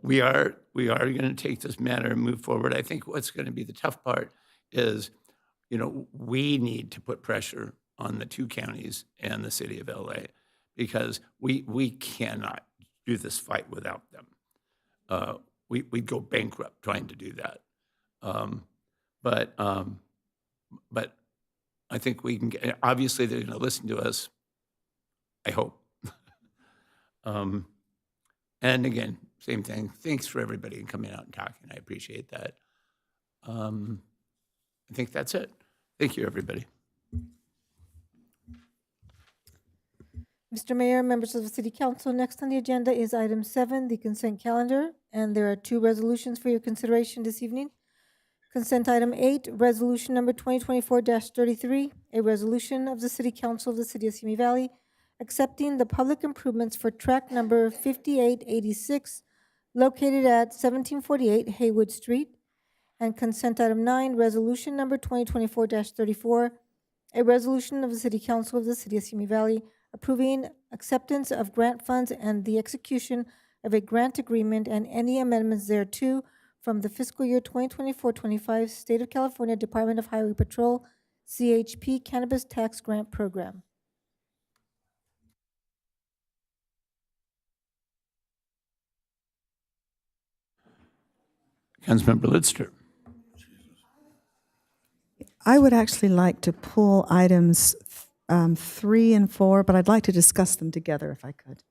We are going to take this matter and move forward. I think what's going to be the tough part is, we need to put pressure on the 2 counties and the city of LA, because we cannot do this fight without them. We'd go bankrupt trying to do that. But I think we can get, obviously, they're going to listen to us, I hope. And again, same thing. Thanks for everybody coming out and talking. I appreciate that. I think that's it. Thank you, everybody. Mr. Mayor, members of the City Council, next on the agenda is item 7, the consent calendar, and there are 2 resolutions for your consideration this evening. Consent item 8, resolution number 2024-33, a resolution of the City Council of the City of Simi Valley accepting the public improvements for track number 5886 located at 1748 Haywood Street. And consent item 9, resolution number 2024-34, a resolution of the City Council of the City of Simi Valley approving acceptance of grant funds and the execution of a grant agreement and any amendments thereto from the fiscal year 2024-25 State of California Department of Highway Patrol CHP Cannabis Tax Grant Program. Councilmember Lidster. I would actually like to pull items 3 and 4, but I'd like to discuss them together if I could.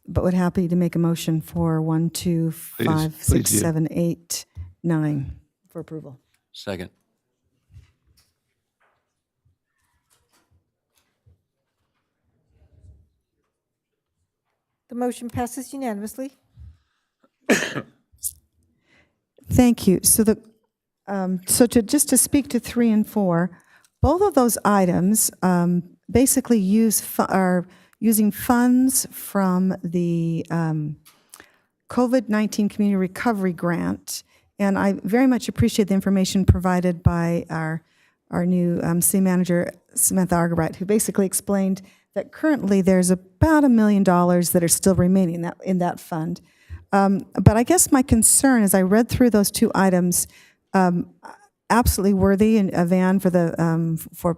But would happy to make a motion for 1, 2, 5, 6, do. 7, 8, 9 for approval. Second. The motion passes unanimously. Thank you. So just to speak to 3 and 4, both of those items basically are using funds from the COVID-19 Community Recovery Grant, and I very much appreciate the information provided by our new city manager, Samantha Argabright, who basically explained that currently there's about $1 million that are still remaining in that fund. But I guess my concern, as I read through those 2 items, absolutely worthy, and a van for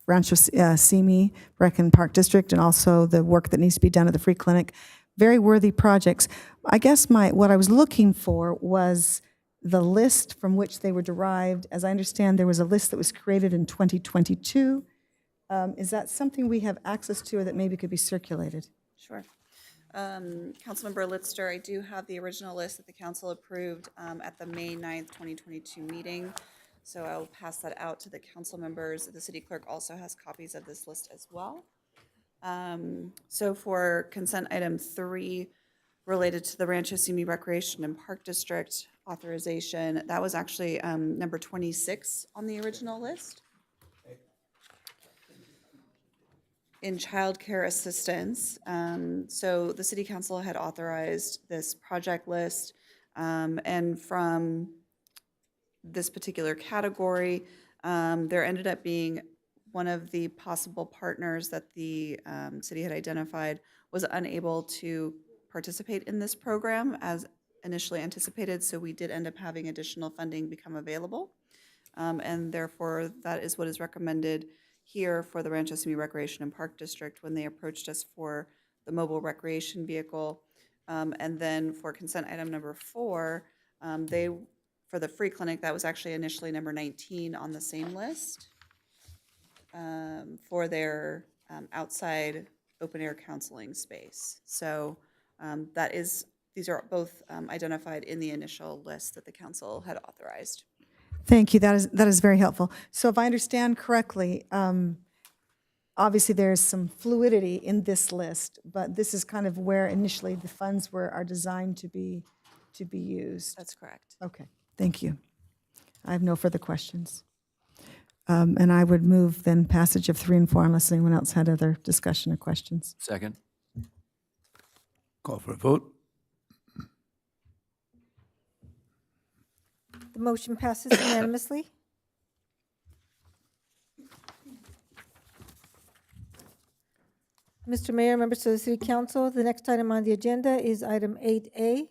Rancho Simi Rec and Park District, and also the work that needs to be done at the free clinic. Very worthy projects. I guess what I was looking for was the list from which they were derived. As I understand, there was a list that was created in 2022. Is that something we have access to, or that maybe could be circulated? Sure. Councilmember Litster, I do have the original list that the council approved at the May 9th, 2022 meeting. So I will pass that out to the council members. The city clerk also has copies of this list as well. So for consent item 3, related to the Rancho Simi Recreation and Park District authorization, that was actually number 26 on the original list. In childcare assistance, so the city council had authorized this project list, and from this particular category, there ended up being one of the possible partners that the city had identified was unable to participate in this program as initially anticipated, so we did end up having additional funding become available, and therefore that is what is recommended here for the Rancho Simi Recreation and Park District when they approached us for the mobile recreation vehicle. And then for consent item number 4, for the free clinic, that was actually initially number 19 on the same list for their outside open air counseling space. So these are both identified in the initial list that the council had authorized. Thank you. That is very helpful. So if I understand correctly, obviously there's some fluidity in this list, but this is kind of where initially the funds are designed to be used. That's correct. Okay. Thank you. I have no further questions. And I would move then passage of 3 and 4 unless anyone else had other discussion or questions. Second. Call for a vote. The motion passes unanimously. Mr. Mayor, members of the City Council, the next item on the agenda is item 8A,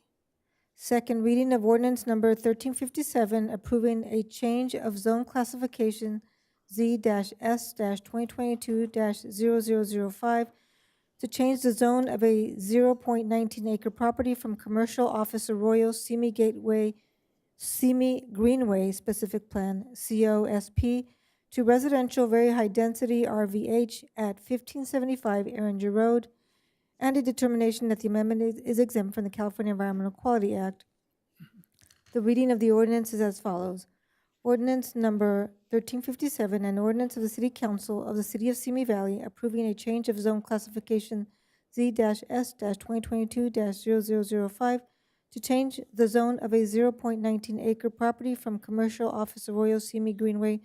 second reading of ordinance number 1357, approving a change of zone classification Z-S-2022-0005 to change the zone of a 0.19 acre property from commercial office Arroyo Simi Gateway Simi Greenway Specific Plan, COSP, to residential very high density RVH at 1575 Erringer Road, and a determination that the amendment is exempt from the California Environmental Quality Act. The reading of the ordinance is as follows. Ordinance number 1357, an ordinance of the City Council of the City of Simi Valley approving a change of zone classification Z-S-2022-0005 to change the zone of a 0.19 acre property from Commercial Office Arroyo Simi Greenway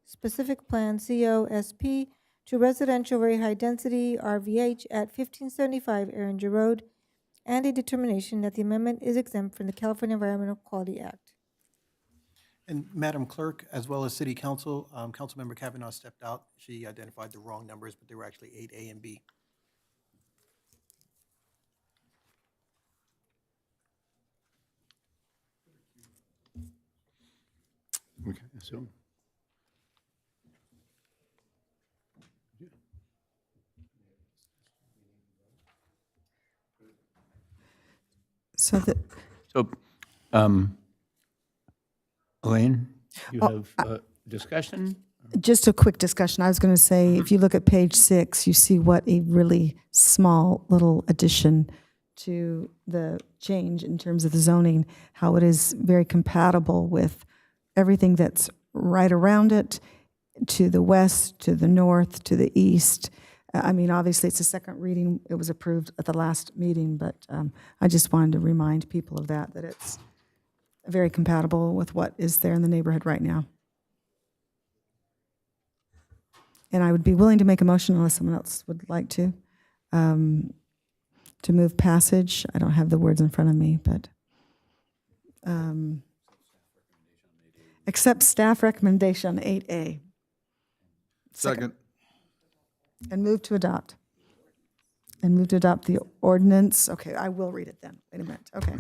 Specific Plan, COSP, to residential very high density RVH at 1575 Erringer Road, and a determination that the amendment is exempt from the California Environmental Quality Act. And Madam Clerk, as well as City Council, Councilmember Kavanaugh stepped out. She identified the wrong numbers, but they were actually 8A and B. Okay, so. So the, So, Elaine, you have discussion? just a quick discussion. I was going to say, if you look at page 6, you see what a really small little addition to the change in terms of the zoning, how it is very compatible with everything that's right around it, to the west, to the north, to the east. I mean, obviously, it's a second reading. It was approved at the last meeting, but I just wanted to remind people of that it's very compatible with what is there in the neighborhood right now. And I would be willing to make a motion unless someone else would like to move passage. I don't have the words in front of me, but accept staff recommendation 8A. Second. And move to adopt. And move to adopt the ordinance. Okay, I will read it then. Wait a minute. Okay.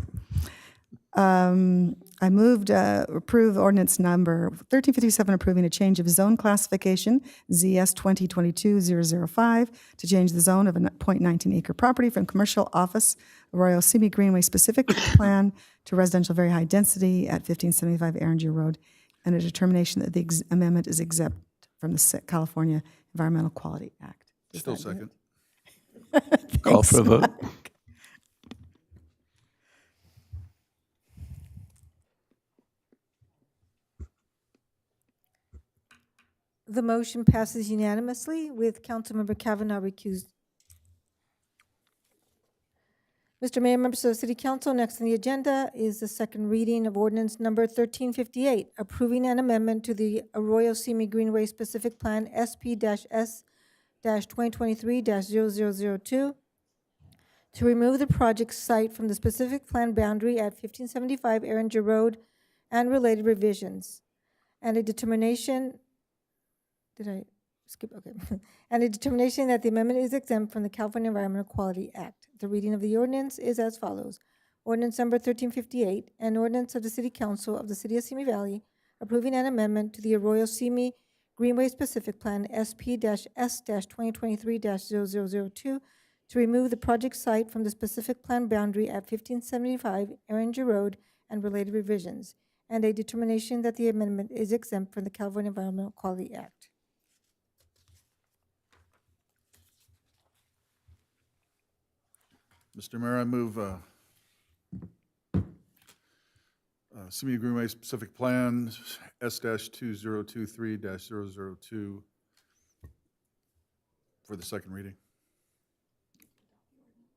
I moved approve ordinance number 1357, approving a change of zone classification, ZS 2022-005, to change the zone of a .19 acre property from commercial office Arroyo Simi Greenway Specific Plan to residential very high density at 1575 Erringer Road, and a determination that the amendment is exempt from the California Environmental Quality Act. Does Still that do second. it? Call for a vote. The motion passes unanimously with Councilmember Kavanaugh recused. Mr. Mayor, members of the City Council, next on the agenda is the second reading of ordinance number 1358, approving an amendment to the Arroyo Simi Greenway Specific Plan SP-S-2023-0002 to remove the project site from the specific plan boundary at 1575 Erringer Road and related revisions, and a determination. Did I skip? Okay. And a determination that the amendment is exempt from the California Environmental Quality Act. The reading of the ordinance is as follows. Ordinance number 1358, an ordinance of the City Council of the City of Simi Valley approving an amendment to the Arroyo Simi Greenway Specific Plan SP-S-2023-0002 to remove the project site from the specific plan boundary at 1575 Erringer Road and related revisions, and a determination that the amendment is exempt from the California Environmental Quality Act. Mr. Mayor, I move Simi Greenway Specific Plan S-2023-002 for the second reading.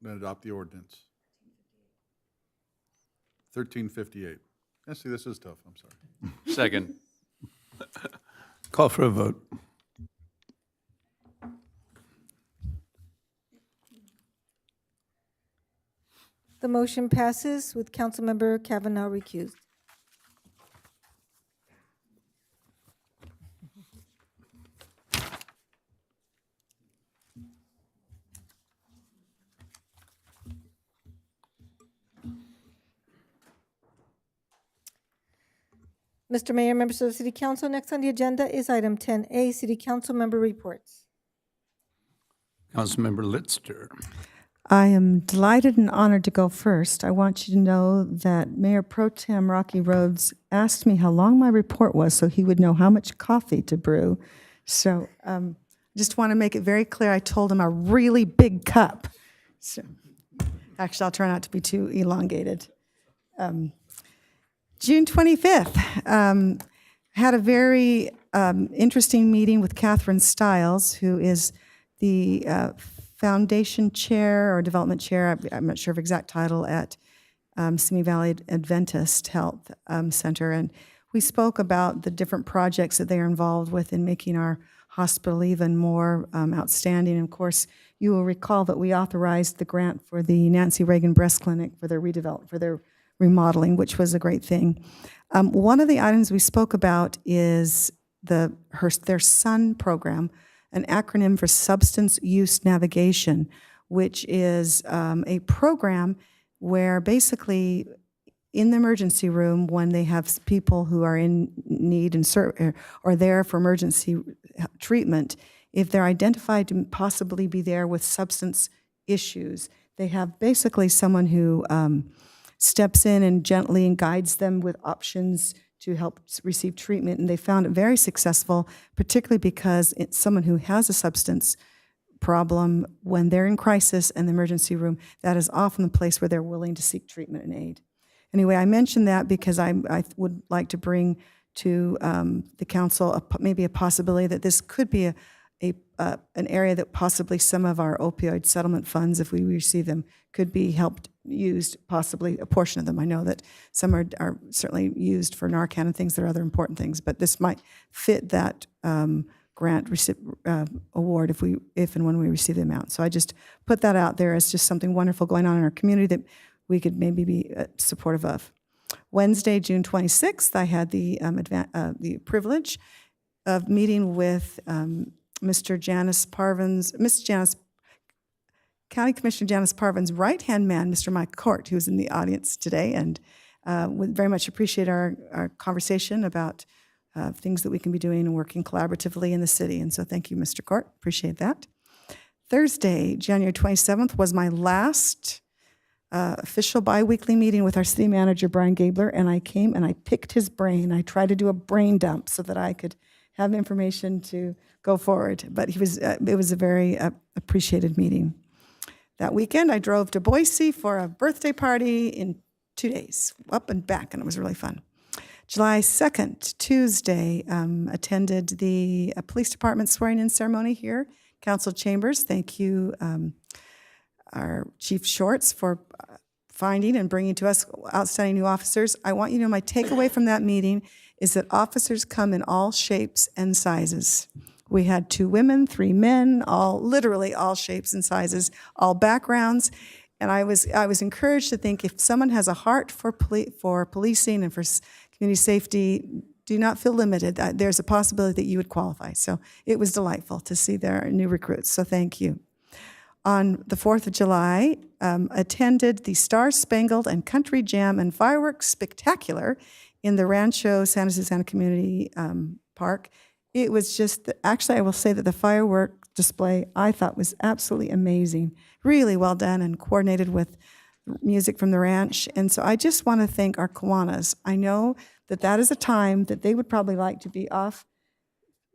Then adopt the ordinance. 1358. Yeah, see, this is tough. I'm sorry. Second. Call for a vote. The motion passes with Councilmember Kavanaugh recused. Mr. Mayor, members of the City Council, next on the agenda is item 10A, City Council Member Reports. Councilmember Litzter. I am delighted and honored to go first. I want you to know that Mayor Pro Tem Rocky Rhodes asked me how long my report was so he would know how much coffee to brew. So just want to make it very clear, I told him a really big cup. So, actually, I'll try not to be too elongated. June 25th, had a very interesting meeting with Catherine Stiles, who is the foundation chair or development chair, I'm not sure of exact title, at Simi Valley Adventist Health Center. And we spoke about the different projects that they are involved with in making our hospital even more outstanding. And of course, you will recall that we authorized the grant for the Nancy Reagan Breast Clinic for their remodeling, which was a great thing. One of the items we spoke about is their SUN program, an acronym for Substance Use Navigation, which is a program where basically in the emergency room, when they have people who are in need and or there for emergency treatment, if they're identified to possibly be there with substance issues, they have basically someone who steps in and gently guides them with options to help receive treatment. And they found it very successful, particularly because it's someone who has a substance problem, when they're in crisis in the emergency room, that is often the place where they're willing to seek treatment and aid. Anyway, I mentioned that because I would like to bring to the council maybe a possibility that this could be an area that possibly some of our opioid settlement funds, if we receive them, could be used, possibly a portion of them. I know that some are certainly used for Narcan and things that are other important things, but this might fit that grant award if and when we receive the amount. So I just put that out there as just something wonderful going on in our community that we could maybe be supportive of. Wednesday, June 26th, I had the privilege of meeting with Mr. Janice Parvin's, County Commissioner Janice Parvin's right-hand man, Mr. Mike Court, who's in the audience today, and would very much appreciate our conversation about things that we can be doing and working collaboratively in the city. And so thank you, Mr. Court, appreciate that. Thursday, January 27th, was my last official biweekly meeting with our city manager, Brian Gabler, and I came and I picked his brain. I tried to do a brain dump so that I could have information to go forward. But it was a very appreciated meeting. That weekend, I drove to Boise for a birthday party in 2 days, up and back, and it was really fun. July 2nd, Tuesday, attended the police department swearing-in ceremony here, council chambers. Thank you, our Chief Shorts, for finding and bringing to us outstanding new officers. I want you to know my takeaway from that meeting is that officers come in all shapes and sizes. We had 2 women, 3 men, literally all shapes and sizes, all backgrounds. And I was encouraged to think if someone has a heart for policing and for community safety, do not feel limited. There's a possibility that you would qualify. So it was delightful to see their new recruits. So thank you. On the 4th of July, attended the Star Spangled and Country Jam and Fireworks Spectacular in the Rancho Santa Susana Community Park. It was just, actually, I will say that the firework display I thought was absolutely amazing. Really well done and coordinated with music from the ranch. And so I just want to thank our Kiwanis. I know that is a time that they would probably like to be off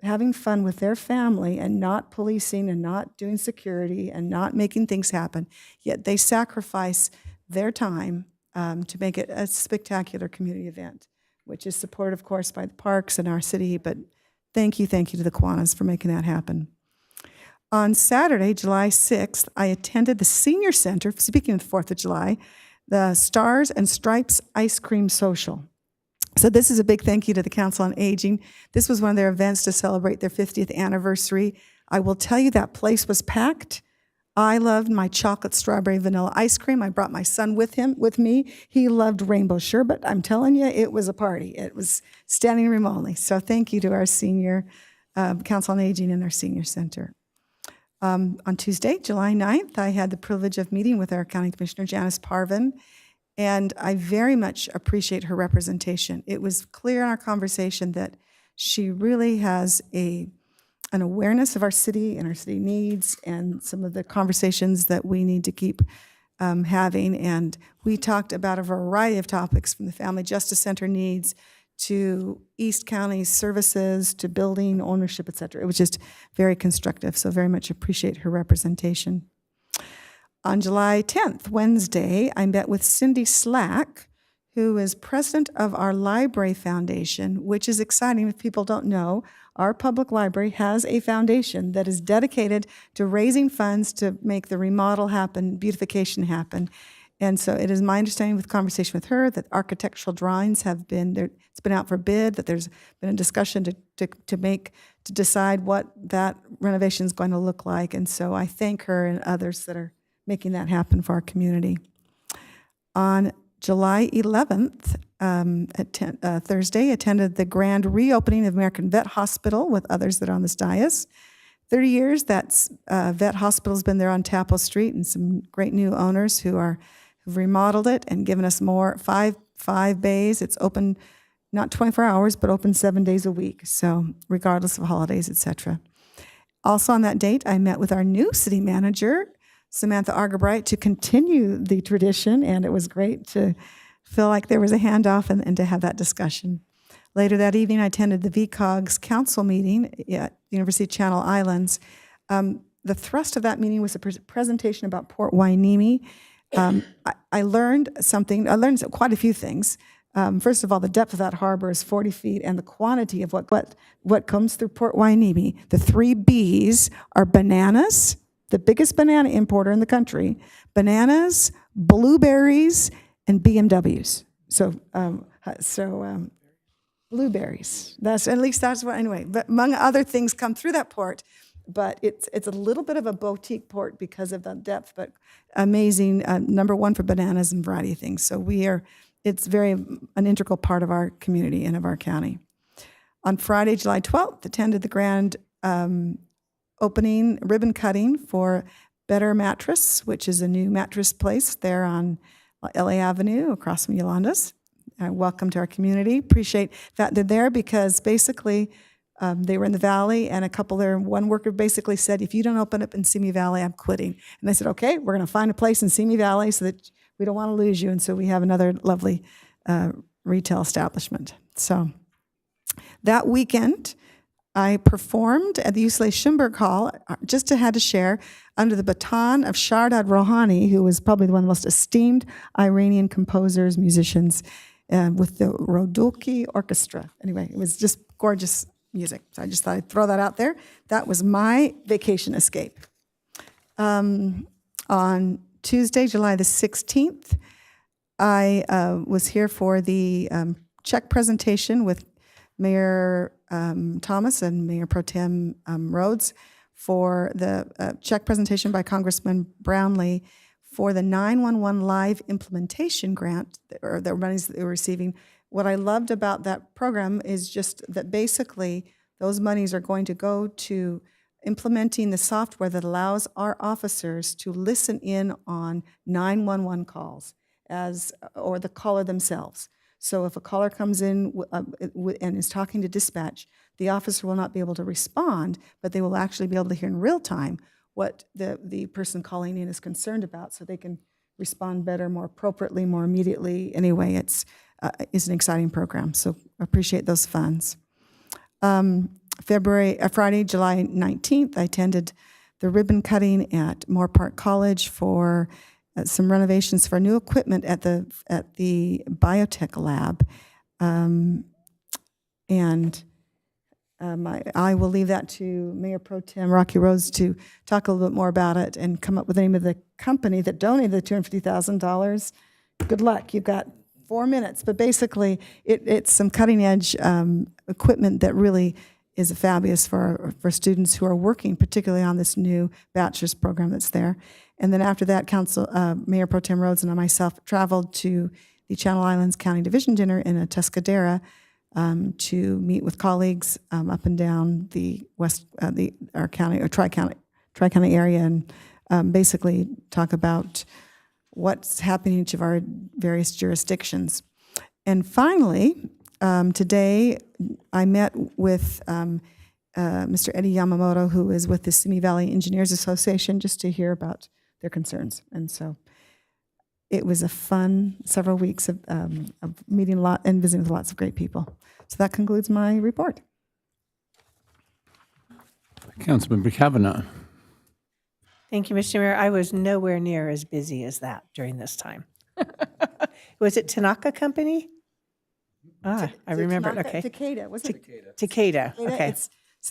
having fun with their family and not policing and not doing security and not making things happen. Yet they sacrifice their time to make it a spectacular community event, which is supported, of course, by the parks and our city. But thank you to the Kiwanis for making that happen. On Saturday, July 6th, I attended the Senior Center, speaking of the 4th of July, the Stars and Stripes Ice Cream Social. So this is a big thank you to the Council on Aging. This was one of their events to celebrate their 50th anniversary. I will tell you that place was packed. I loved my chocolate strawberry vanilla ice cream. I brought my son with me. He loved rainbow sherbet. I'm telling you, it was a party. It was standing room only. So thank you to our senior Council on Aging and our Senior Center. On Tuesday, July 9th, I had the privilege of meeting with our County Commissioner, Janice Parvin, and I very much appreciate her representation. It was clear in our conversation that she really has a an awareness of our city and our city needs and some of the conversations that we need to keep having. And we talked about a variety of topics, from the Family Justice Center needs to East County services to building ownership, et cetera. It was just very constructive, so very much appreciate her representation. On July 10th, Wednesday, I met with Cindy Slack, who is president of our Library Foundation, which is exciting. If people don't know, our public library has a foundation that is dedicated to raising funds to make the remodel happen, beautification happen. And so it is my understanding, with conversation with her, that architectural drawings have been there. It's been out for bid, that there's been a discussion to decide what that renovation is going to look like. And so I thank her and others that are making that happen for our community. On July 11th, Thursday, attended the grand reopening of American Vet Hospital with others that are on this dais. 30 years, that vet hospital's been there on Taplow Street, and some great new owners who have remodeled it and given us more, five bays. It's open not 24 hours, but open 7 days a week, so regardless of holidays, et cetera. Also on that date, I met with our new city manager, Samantha Argabright, to continue the tradition, and it was great to feel like there was a handoff and to have that discussion. Later that evening, I attended the VCOG's council meeting at the University of Channel Islands. The thrust of that meeting was a presentation about Port Hueneme. I learned something. I learned quite a few things. First of all, the depth of that harbor is 40 feet, and the quantity of what comes through Port Hueneme. The 3 Bs are bananas, the biggest banana importer in the country, bananas, blueberries, and BMWs. So blueberries. At least that's what, anyway. But among other things come through that port. But it's a little bit of a boutique port because of the depth, but amazing. Number one for bananas and variety of things. So it's an integral part of our community and of our county. On Friday, July 12th, attended the grand opening ribbon cutting for Better Mattress, which is a new mattress place there on LA Avenue across from Yolanda's. Welcome to our community. Appreciate that they're there because basically they were in the Valley, and one worker basically said, if you don't open up in Simi Valley, I'm quitting. And they said, okay, we're going to find a place in Simi Valley so that we don't want to lose you. And so we have another lovely retail establishment. So that weekend, I performed at the UCLA Schimberg Hall, just had to share, under the baton of Shardad Rouhani, who was probably one of the most esteemed Iranian composers, musicians, with the Rodoki Orchestra. Anyway, it was just gorgeous music. So I just thought I'd throw that out there. That was my vacation escape. On Tuesday, July the 16th, I was here for the check presentation with Mayor Thomas and Mayor Pro Tem Rhodes for the check presentation by Congressman Brownlee for the 911 Live implementation grant, or the monies that they were receiving. What I loved about that program is just that basically those monies are going to go to implementing the software that allows our officers to listen in on 911 calls or the caller themselves. So if a caller comes in and is talking to dispatch, the officer will not be able to respond, but they will actually be able to hear in real time what the person calling in is concerned about, so they can respond better, more appropriately, more immediately. Anyway, it's an exciting program, so appreciate those funds. Friday, July 19th, I attended the ribbon cutting at Moore Park College for some renovations for new equipment at the biotech lab. I will leave that to Mayor Pro Tem Rocky Rose to talk a little bit more about it and come up with the name of the company that donated the $250,000. Good luck. You've got 4 minutes. But basically, it's some cutting-edge equipment that really is fabulous for students who are working, particularly on this new bachelor's program that's there. And then after that, Mayor Pro Tem Rhodes and myself traveled to the Channel Islands County Division Dinner in a Tuscadera to meet with colleagues up and down the our county or tri-county area, and basically talk about what's happening in each of our various jurisdictions. And finally, today I met with Mr. Eddie Yamamoto, who is with the Simi Valley Engineers Association, just to hear about their concerns. And so it was a fun several weeks of meeting a lot and visiting with lots of great people. So that concludes my report. Councilmember Kavanaugh. Thank you, Mr. Mayor. I was nowhere near as busy as that during this time. Was it Tanaka Company? I remember it, okay. Takeda, was it? Takeda, okay.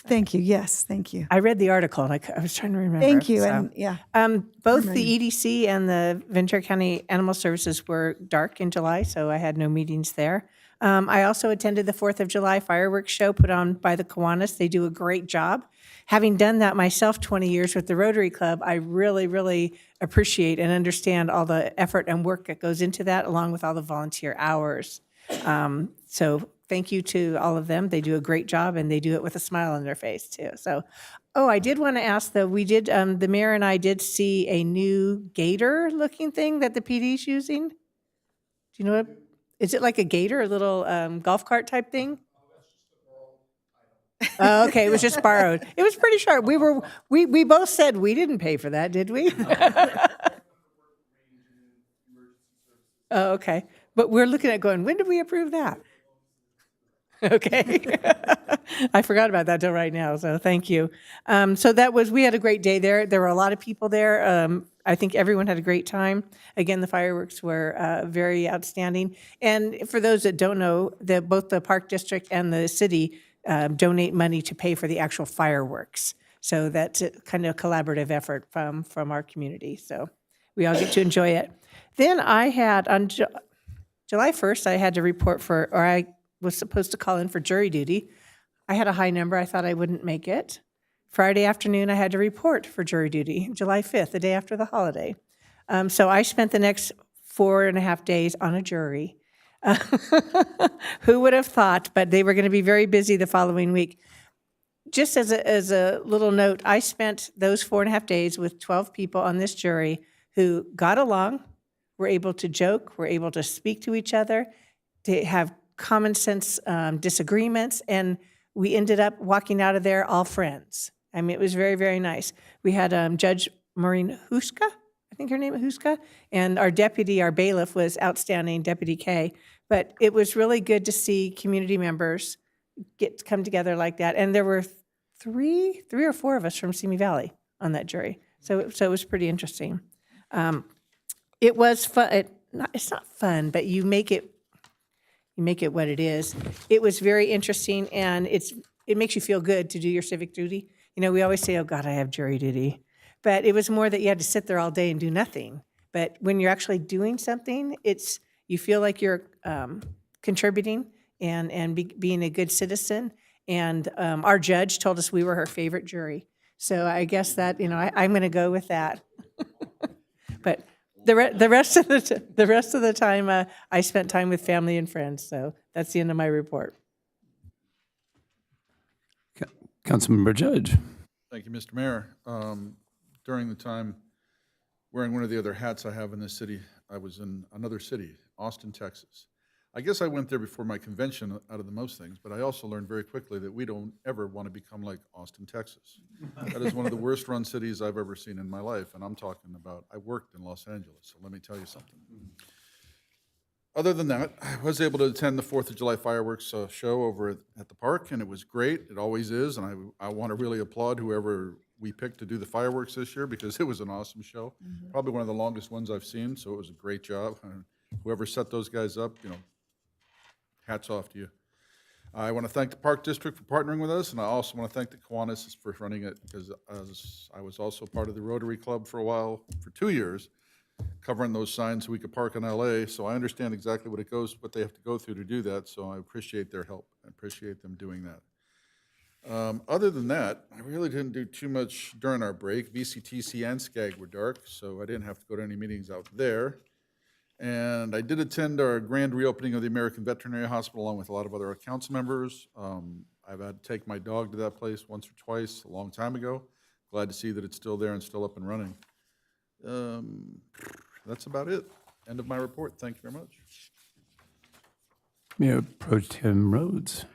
Thank you, yes, thank you. I read the article, and I was trying to remember. Thank you, so. and yeah. Both the EDC and the Ventura County Animal Services were dark in July, so I had no meetings there. I also attended the 4th of July fireworks show put on by the Kiwanis. They do a great job. Having done that myself 20 years with the Rotary Club, I really, really appreciate and understand all the effort and work that goes into that, along with all the volunteer hours. So thank you to all of them. They do a great job, and they do it with a smile on their face, too. So, I did want to ask, though, we did, the mayor and I did see a new gator-looking thing that the PD's using. Do you know what? Is it like a gator, a little golf cart type thing? Oh, okay, it was just borrowed. It was pretty sharp. We both said we didn't pay for that, did we? Oh, okay. But we're looking at going, when did we approve that? Okay. I forgot about that till right now, so thank you. So we had a great day there. There were a lot of people there. I think everyone had a great time. Again, the fireworks were very outstanding. And for those that don't know, both the Park District and the city donate money to pay for the actual fireworks. So that's kind of a collaborative effort from our community. So we all get to enjoy it. Then I had, on July 1st, I had to report I was supposed to call in for jury duty. I had a high number. I thought I wouldn't make it. Friday afternoon, I had to report for jury duty, July 5th, the day after the holiday. So I spent the next 4.5 days on a jury. Who would have thought? But they were going to be very busy the following week. Just as a little note, I spent those 4.5 days with 12 people on this jury who got along, were able to joke, were able to speak to each other, to have common sense disagreements, and we ended up walking out of there all friends. I mean, it was very, very nice. We had Judge Maureen Huska, I think her name is Huska, and our bailiff was outstanding, Deputy Kay. But it was really good to see community members come together like that. And there were three or four of us from Simi Valley on that jury. So it was pretty interesting. It was fun. It's not fun, but you make it what it is. It was very interesting, and it makes you feel good to do your civic duty. You know, we always say, oh God, I have jury duty. But it was more that you had to sit there all day and do nothing. But when you're actually doing something, you feel like you're contributing and being a good citizen. And our judge told us we were her favorite jury. So I guess that, I'm going to go with that. But the rest of the time, I spent time with family and friends. So that's the end of my report. Councilmember Judge. Thank you, Mr. Mayor. During the time wearing one of the other hats I have in this city, I was in another city, Austin, Texas. I guess I went there before my convention out of the most things, but I also learned very quickly that we don't ever want to become like Austin, Texas. That is one of the worst run cities I've ever seen in my life, and I'm talking about, I worked in Los Angeles, so let me tell you something. Other than that, I was able to attend the 4th of July fireworks show over at the park, and it was great. It always is, and I want to really applaud whoever we picked to do the fireworks this year because it was an awesome show. Probably one of the longest ones I've seen, so it was a great job. And whoever set those guys up, hats off to you. I want to thank the Park District for partnering with us, and I also want to thank the Kiwanis for running it because I was also part of the Rotary Club for a while, for 2 years, covering those signs so we could park in LA. So I understand exactly what they have to go through to do that. So I appreciate their help. I appreciate them doing that. Other than that, I really didn't do too much during our break. VCTC and SCAG were dark, so I didn't have to go to any meetings out there. And I did attend our grand reopening of the American Veterinary Hospital along with a lot of other council members. I've had to take my dog to that place once or twice a long time ago. Glad to see that it's still there and still up and running. That's about it. End of my report. Thank you very much. Mayor Pro Tem Rhodes.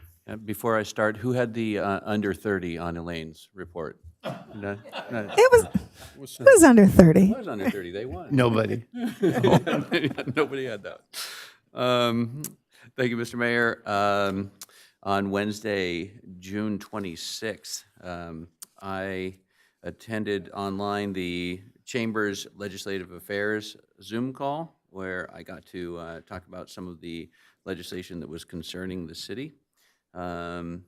Before I start, who had the under 30 on Elaine's report? No? No. It was under 30. It was under 30, they won. Nobody. Nobody had that. Thank you, Mr. Mayor. On Wednesday, June 26th, I attended online the Chamber's Legislative Affairs Zoom call, where I got to talk about some of the legislation that was concerning the city. And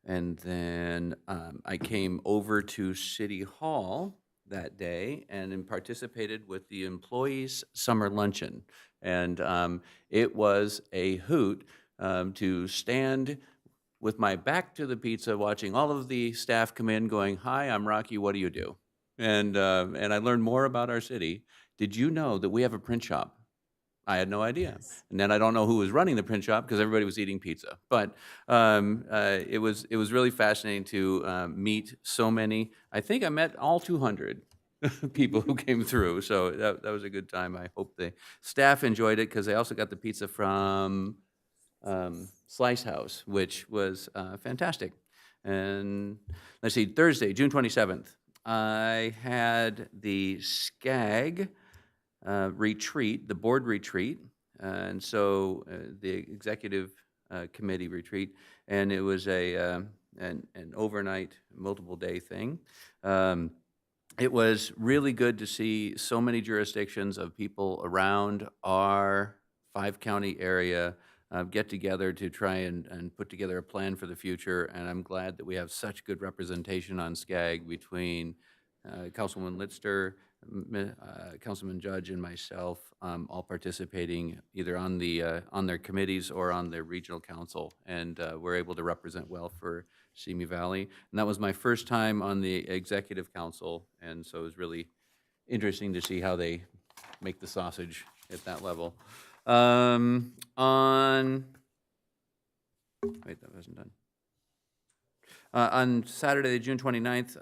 then I came over to City Hall that day and then participated with the employees' summer luncheon. And it was a hoot to stand with my back to the pizza, watching all of the staff come in going, "Hi, I'm Rocky, what do you do?" And I learned more about our city. Did you know that we have a print shop? I had no idea. And then I don't know who was running the print shop because everybody was eating pizza. But it was really fascinating to meet so many. I think I met all 200 people who came through. So that was a good time. I hope the staff enjoyed it because they also got the pizza from Slice House, which was fantastic. And let's see, Thursday, June 27th, I had the SCAG retreat, the board retreat, and so the executive committee retreat, and it was an overnight, multiple day thing. It was really good to see so many jurisdictions of people around our 5-county area get together to try and put together a plan for the future, and I'm glad that we have such good representation on SCAG between Councilwoman Litster, Councilman Judge, and myself, all participating either on their committees or on their regional council, and we're able to represent well for Simi Valley. And that was my first time on the executive council, and so it was really interesting to see how they make the sausage at that level. Wait, that wasn't done. On Saturday, June 29th,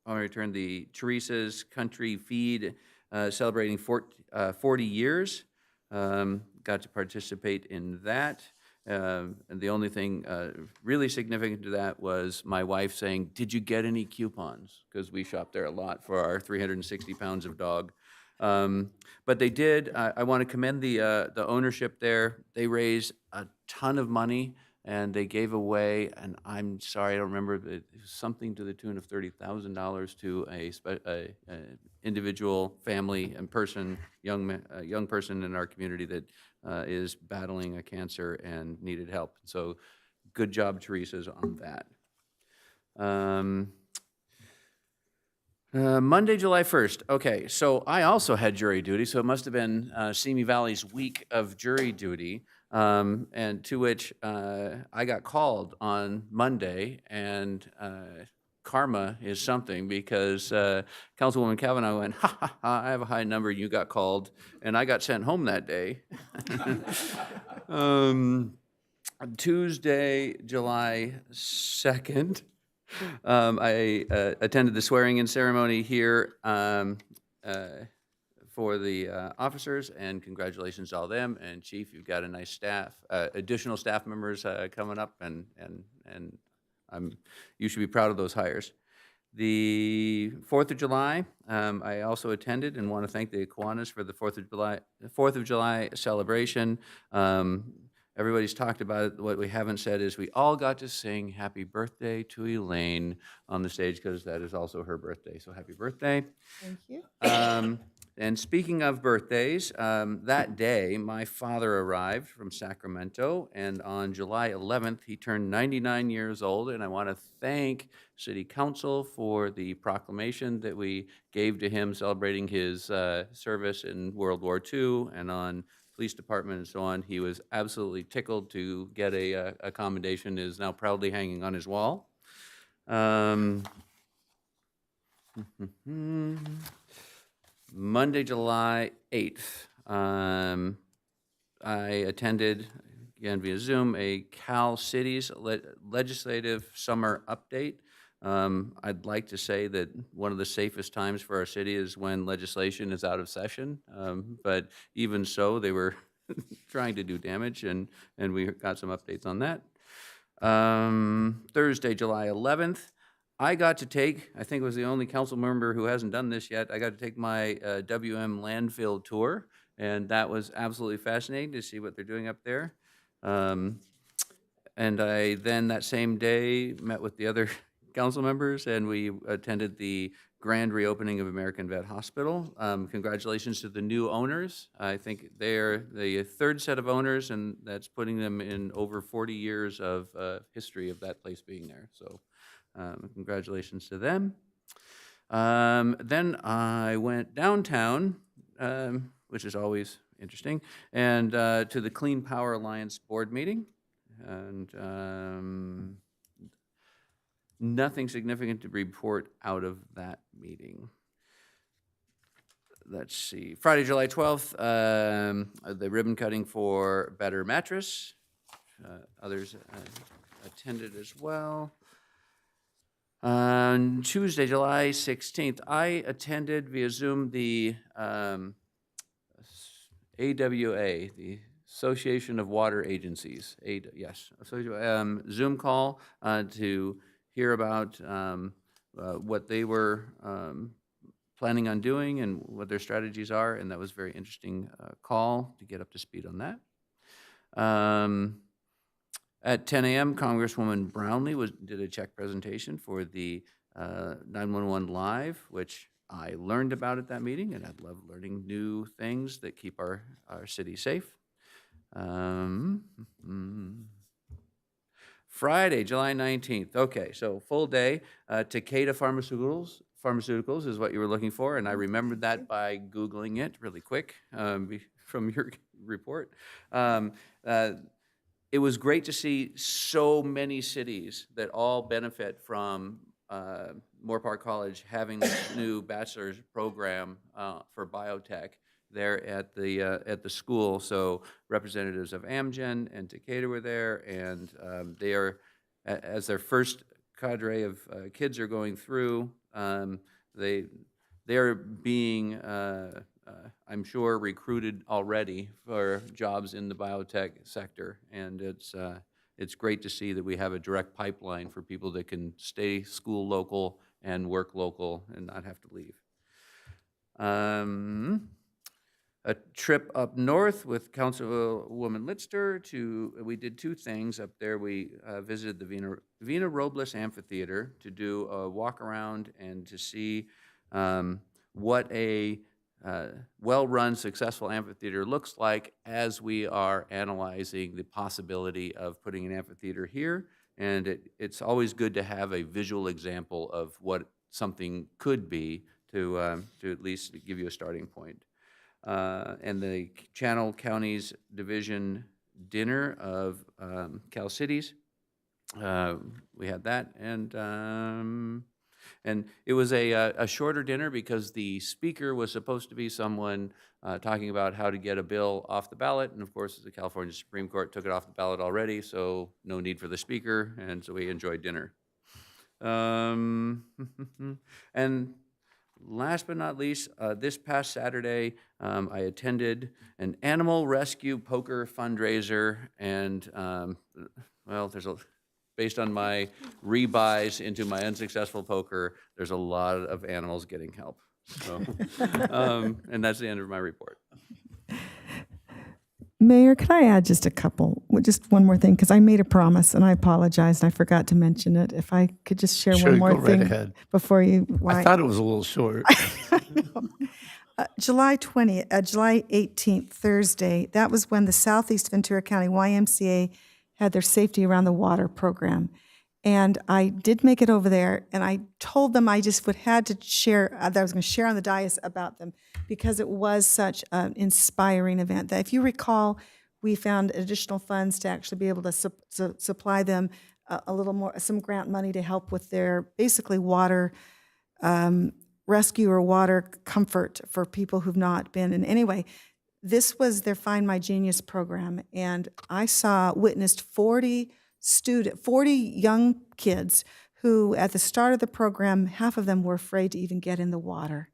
I returned the Teresa's Country Feed celebrating 40 years. Got to participate in that. And the only thing really significant to that was my wife saying, "Did you get any coupons?" Because we shop there a lot for our 360 pounds of dog. But they did. I want to commend the ownership there. They raised a ton of money, and they gave away, and I'm sorry, I don't remember, it was something to the tune of $30,000 to a individual family and person, young person in our community that is battling a cancer and needed help. So good job, Teresa's, on that. Monday, July 1st. Okay, so I also had jury duty, so it must have been Simi Valley's week of jury duty, and to which I got called on Monday, and karma is something because Councilwoman Kavanaugh went, "Ha, ha, ha, I have a high number, you got called," and I got sent home that day. Tuesday, July 2nd. I attended the swearing-in ceremony here for the officers, and congratulations to all them. And Chief, you've got a nice staff, additional staff members coming up, and you should be proud of those hires. The 4th of July, I also attended and want to thank the Kiwanis for the 4th of July celebration. Everybody's talked about it. What we haven't said is we all got to sing happy birthday to Elaine on the stage because that is also her birthday. So happy birthday. Thank you. And speaking of birthdays, that day my father arrived from Sacramento, and on July 11th he turned 99 years old, and I want to thank City Council for the proclamation that we gave to him celebrating his service in World War II and on police department and so on. He was absolutely tickled to get a commendation, is now proudly hanging on his wall. Monday, July 8th, I attended, again via Zoom, a Cal Cities legislative summer update. I'd like to say that one of the safest times for our city is when legislation is out of session, but even so, they were trying to do damage, and we got some updates on that. Thursday, July 11th, I got to take, I think it was the only council member who hasn't done this yet, I got to take my WM landfill tour, and that was absolutely fascinating to see what they're doing up there. And I then, that same day, met with the other council members, and we attended the grand reopening of American Vet Hospital. Congratulations to the new owners. I think they're the third set of owners, and that's putting them in over 40 years of history of that place being there. So congratulations to them. Then I went downtown, which is always interesting, and to the Clean Power Alliance board meeting. And nothing significant to report out of that meeting. Let's see, Friday, July 12th, the ribbon cutting for Better Mattress. Others attended as well. On Tuesday, July 16th, I attended via Zoom the AWA, the Association of Water Agencies, Zoom call to hear about what they were planning on doing and what their strategies are, and that was a very interesting call to get up to speed on that. At 10 a.m., Congresswoman Brownlee did a check presentation for the 911 Live, which I learned about at that meeting, and I love learning new things that keep our city safe. Friday, July 19th. Okay, so full day. Takeda Pharmaceuticals is what you were looking for, and I remembered that by Googling it really quick from your report. It was great to see so many cities that all benefit from Moore Park College having this new bachelor's program for biotech there at the school. So representatives of Amgen and Takeda were there, and they are, as their first cadre of kids are going through, they are being, I'm sure, recruited already for jobs in the biotech sector, and it's great to see that we have a direct pipeline for people that can stay school local and work local and not have to leave. A trip up north with Councilwoman Litster we did two things up there. We visited the Vina Robles Amphitheater to do a walk around and to see what a well-run, successful amphitheater looks like as we are analyzing the possibility of putting an amphitheater here. And it's always good to have a visual example of what something could be to at least give you a starting point. And the Channel Counties Division dinner of Cal Cities. We had that, and it was a shorter dinner because the speaker was supposed to be someone talking about how to get a bill off the ballot, and of course the California Supreme Court took it off the ballot already, so no need for the speaker, and so we enjoyed dinner. And last but not least, this past Saturday, I attended an animal rescue poker fundraiser, and well, based on my rebuys into my unsuccessful poker, there's a lot of animals getting help. So, and that's the end of my report. Mayor, could I add just just one more thing? Because I made a promise and I apologize and I forgot to mention it. If I could just share Sure, one more go right thing ahead. before you. I thought it was a little short. July 18th, Thursday, that was when the Southeast Ventura County YMCA had their Safety Around the Water program. And I did make it over there, and I told them I just had to share, that I was going to share on the dais about them because it was such an inspiring event. That if you recall, we found additional funds to actually be able to supply them a little more, some grant money to help with their basically water rescue or water comfort for people who've not been. And anyway, this was their Find My Genius program, and I witnessed 40 young kids who, at the start of the program, half of them were afraid to even get in the water.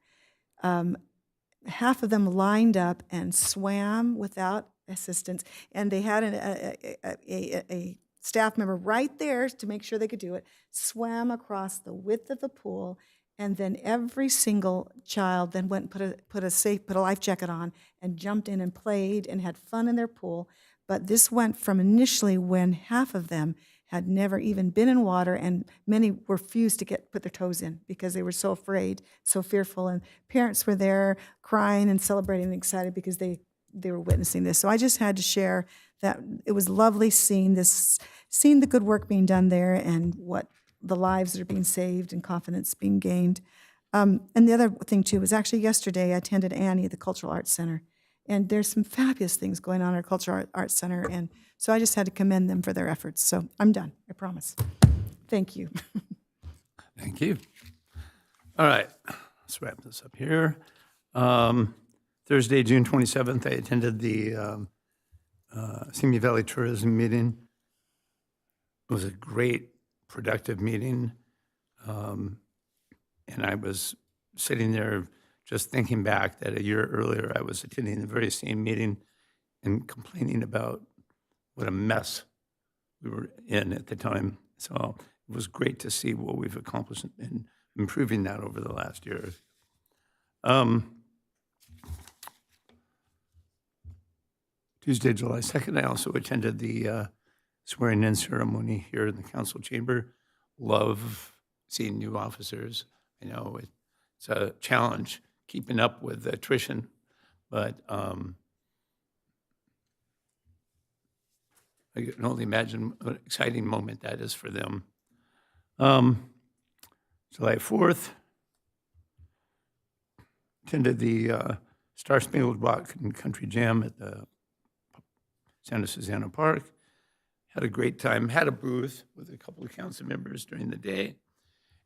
Half of them lined up and swam without assistance, and they had a staff member right there to make sure they could do it, swam across the width of the pool, and then every single child then went and put a life jacket on and jumped in and played and had fun in their pool. But this went from initially when half of them had never even been in water, and many refused to put their toes in because they were so afraid, so fearful, and parents were there crying and celebrating and excited because they were witnessing this. So I just had to share that it was lovely seeing the good work being done there and what the lives that are being saved and confidence being gained. And the other thing too was actually yesterday I attended Annie at the Cultural Arts Center, and there's some fabulous things going on at our Cultural Arts Center, and so I just had to commend them for their efforts. So I'm done, I promise. Thank you. Thank you. All right, let's wrap this up here. Thursday, June 27th, I attended the Simi Valley Tourism meeting. It was a great, productive meeting. And I was sitting there just thinking back that a year earlier, I was attending the very same meeting and complaining about what a mess we were in at the time. So it was great to see what we've accomplished in improving that over the last year. Tuesday, July 2nd, I also attended the swearing-in ceremony here in the council chamber. Love seeing new officers. I know it's a challenge keeping up with attrition, but I can only imagine what an exciting moment that is for them. July 4th, attended the Star Spangled Rock and Country Jam at the Santa Susana Park. Had a great time, had a booth with a couple of council members during the day,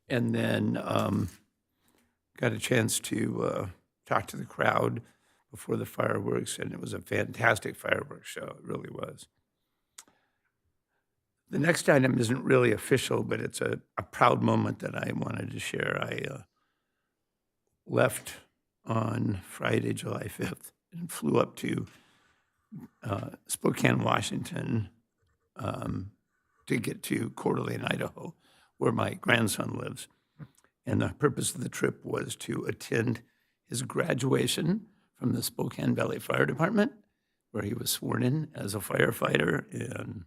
and then got a chance to talk to the crowd before the fireworks, and it was a fantastic fireworks show, it really was. The next item isn't really official, but it's a proud moment that I wanted to share. I left on Friday, July 5th, and flew up to Spokane, Washington, to get to Coeur d'Alene, Idaho, where my grandson lives. And the purpose of the trip was to attend his graduation from the Spokane Valley Fire Department, where he was sworn in as a firefighter, and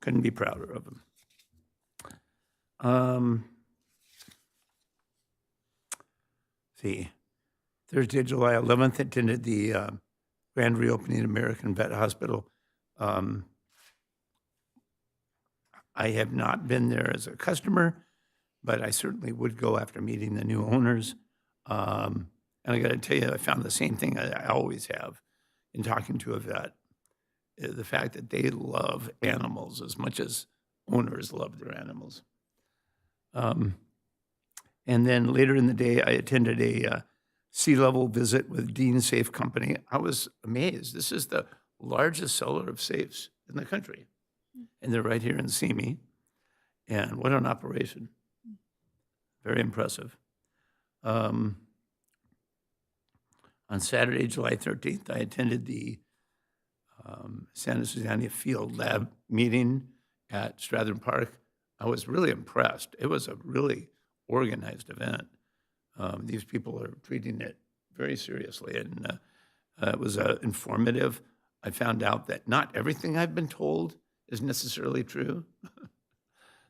couldn't be prouder of him. Thursday, July 11th, attended the grand reopening American Vet Hospital. I have not been there as a customer, but I certainly would go after meeting the new owners. And I got to tell you, I found the same thing I always have in talking to a vet. The fact that they love animals as much as owners love their animals. And then later in the day, I attended a sea-level visit with Dean Safe Company. I was amazed. This is the largest seller of safes in the country. And they're right here in Simi. And what an operation. Very impressive. On Saturday, July 13th, I attended the Santa Susana Field Lab meeting at Strathern Park. I was really impressed. It was a really organized event. These people are treating it very seriously, and it was informative. I found out that not everything I've been told is necessarily true.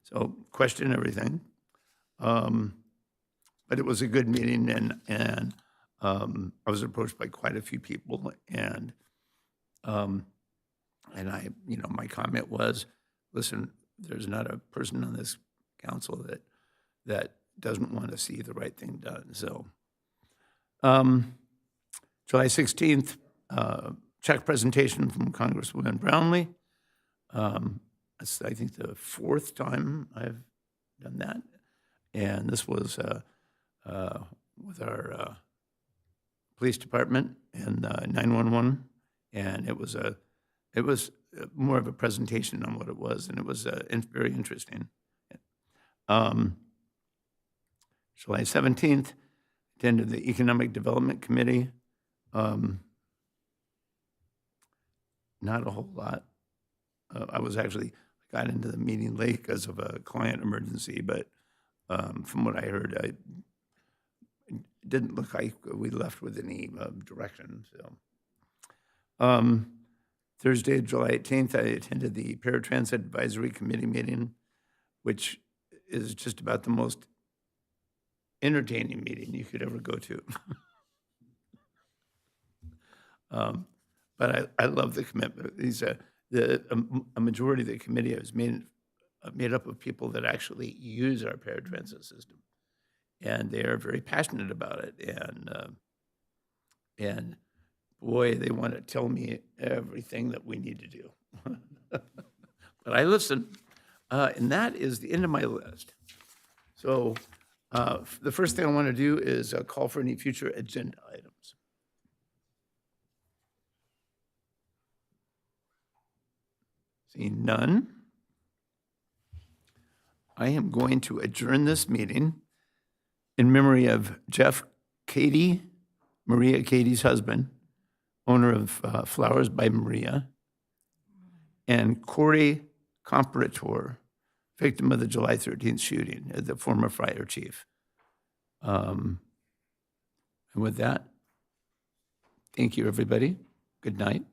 So question everything. But it was a good meeting, and I was approached by quite a few people, and I, my comment was, listen, there's not a person on this council that doesn't want to see the right thing done. So, July 16th, check presentation from Congresswoman Brownlee. That's, I think, the fourth time I've done that, and this was with our police department and 911, and it was more of a presentation on what it was, and it was very interesting. July 17th, attended the Economic Development Committee. Not a whole lot. I was actually got into the meeting late because of a client emergency, but from what I heard, it didn't look like we left with any direction. So, Thursday, July 18th, I attended the Paratransit Advisory Committee meeting, which is just about the most entertaining meeting you could ever go to. But I love the commitment. A majority of the committee is made up of people that actually use our paratransit system, and they are very passionate about it. And boy, they want to tell me everything that we need to do. But I listen, and that is the end of my list. So the first thing I want to do is call for any future agenda items. Seeing none, I am going to adjourn this meeting in memory of Jeff Cady, Maria Cady's husband, owner of Flowers by Maria, and Corey Comparator, victim of the July 13th shooting, the former fire chief. And with that, thank you, everybody. Good night.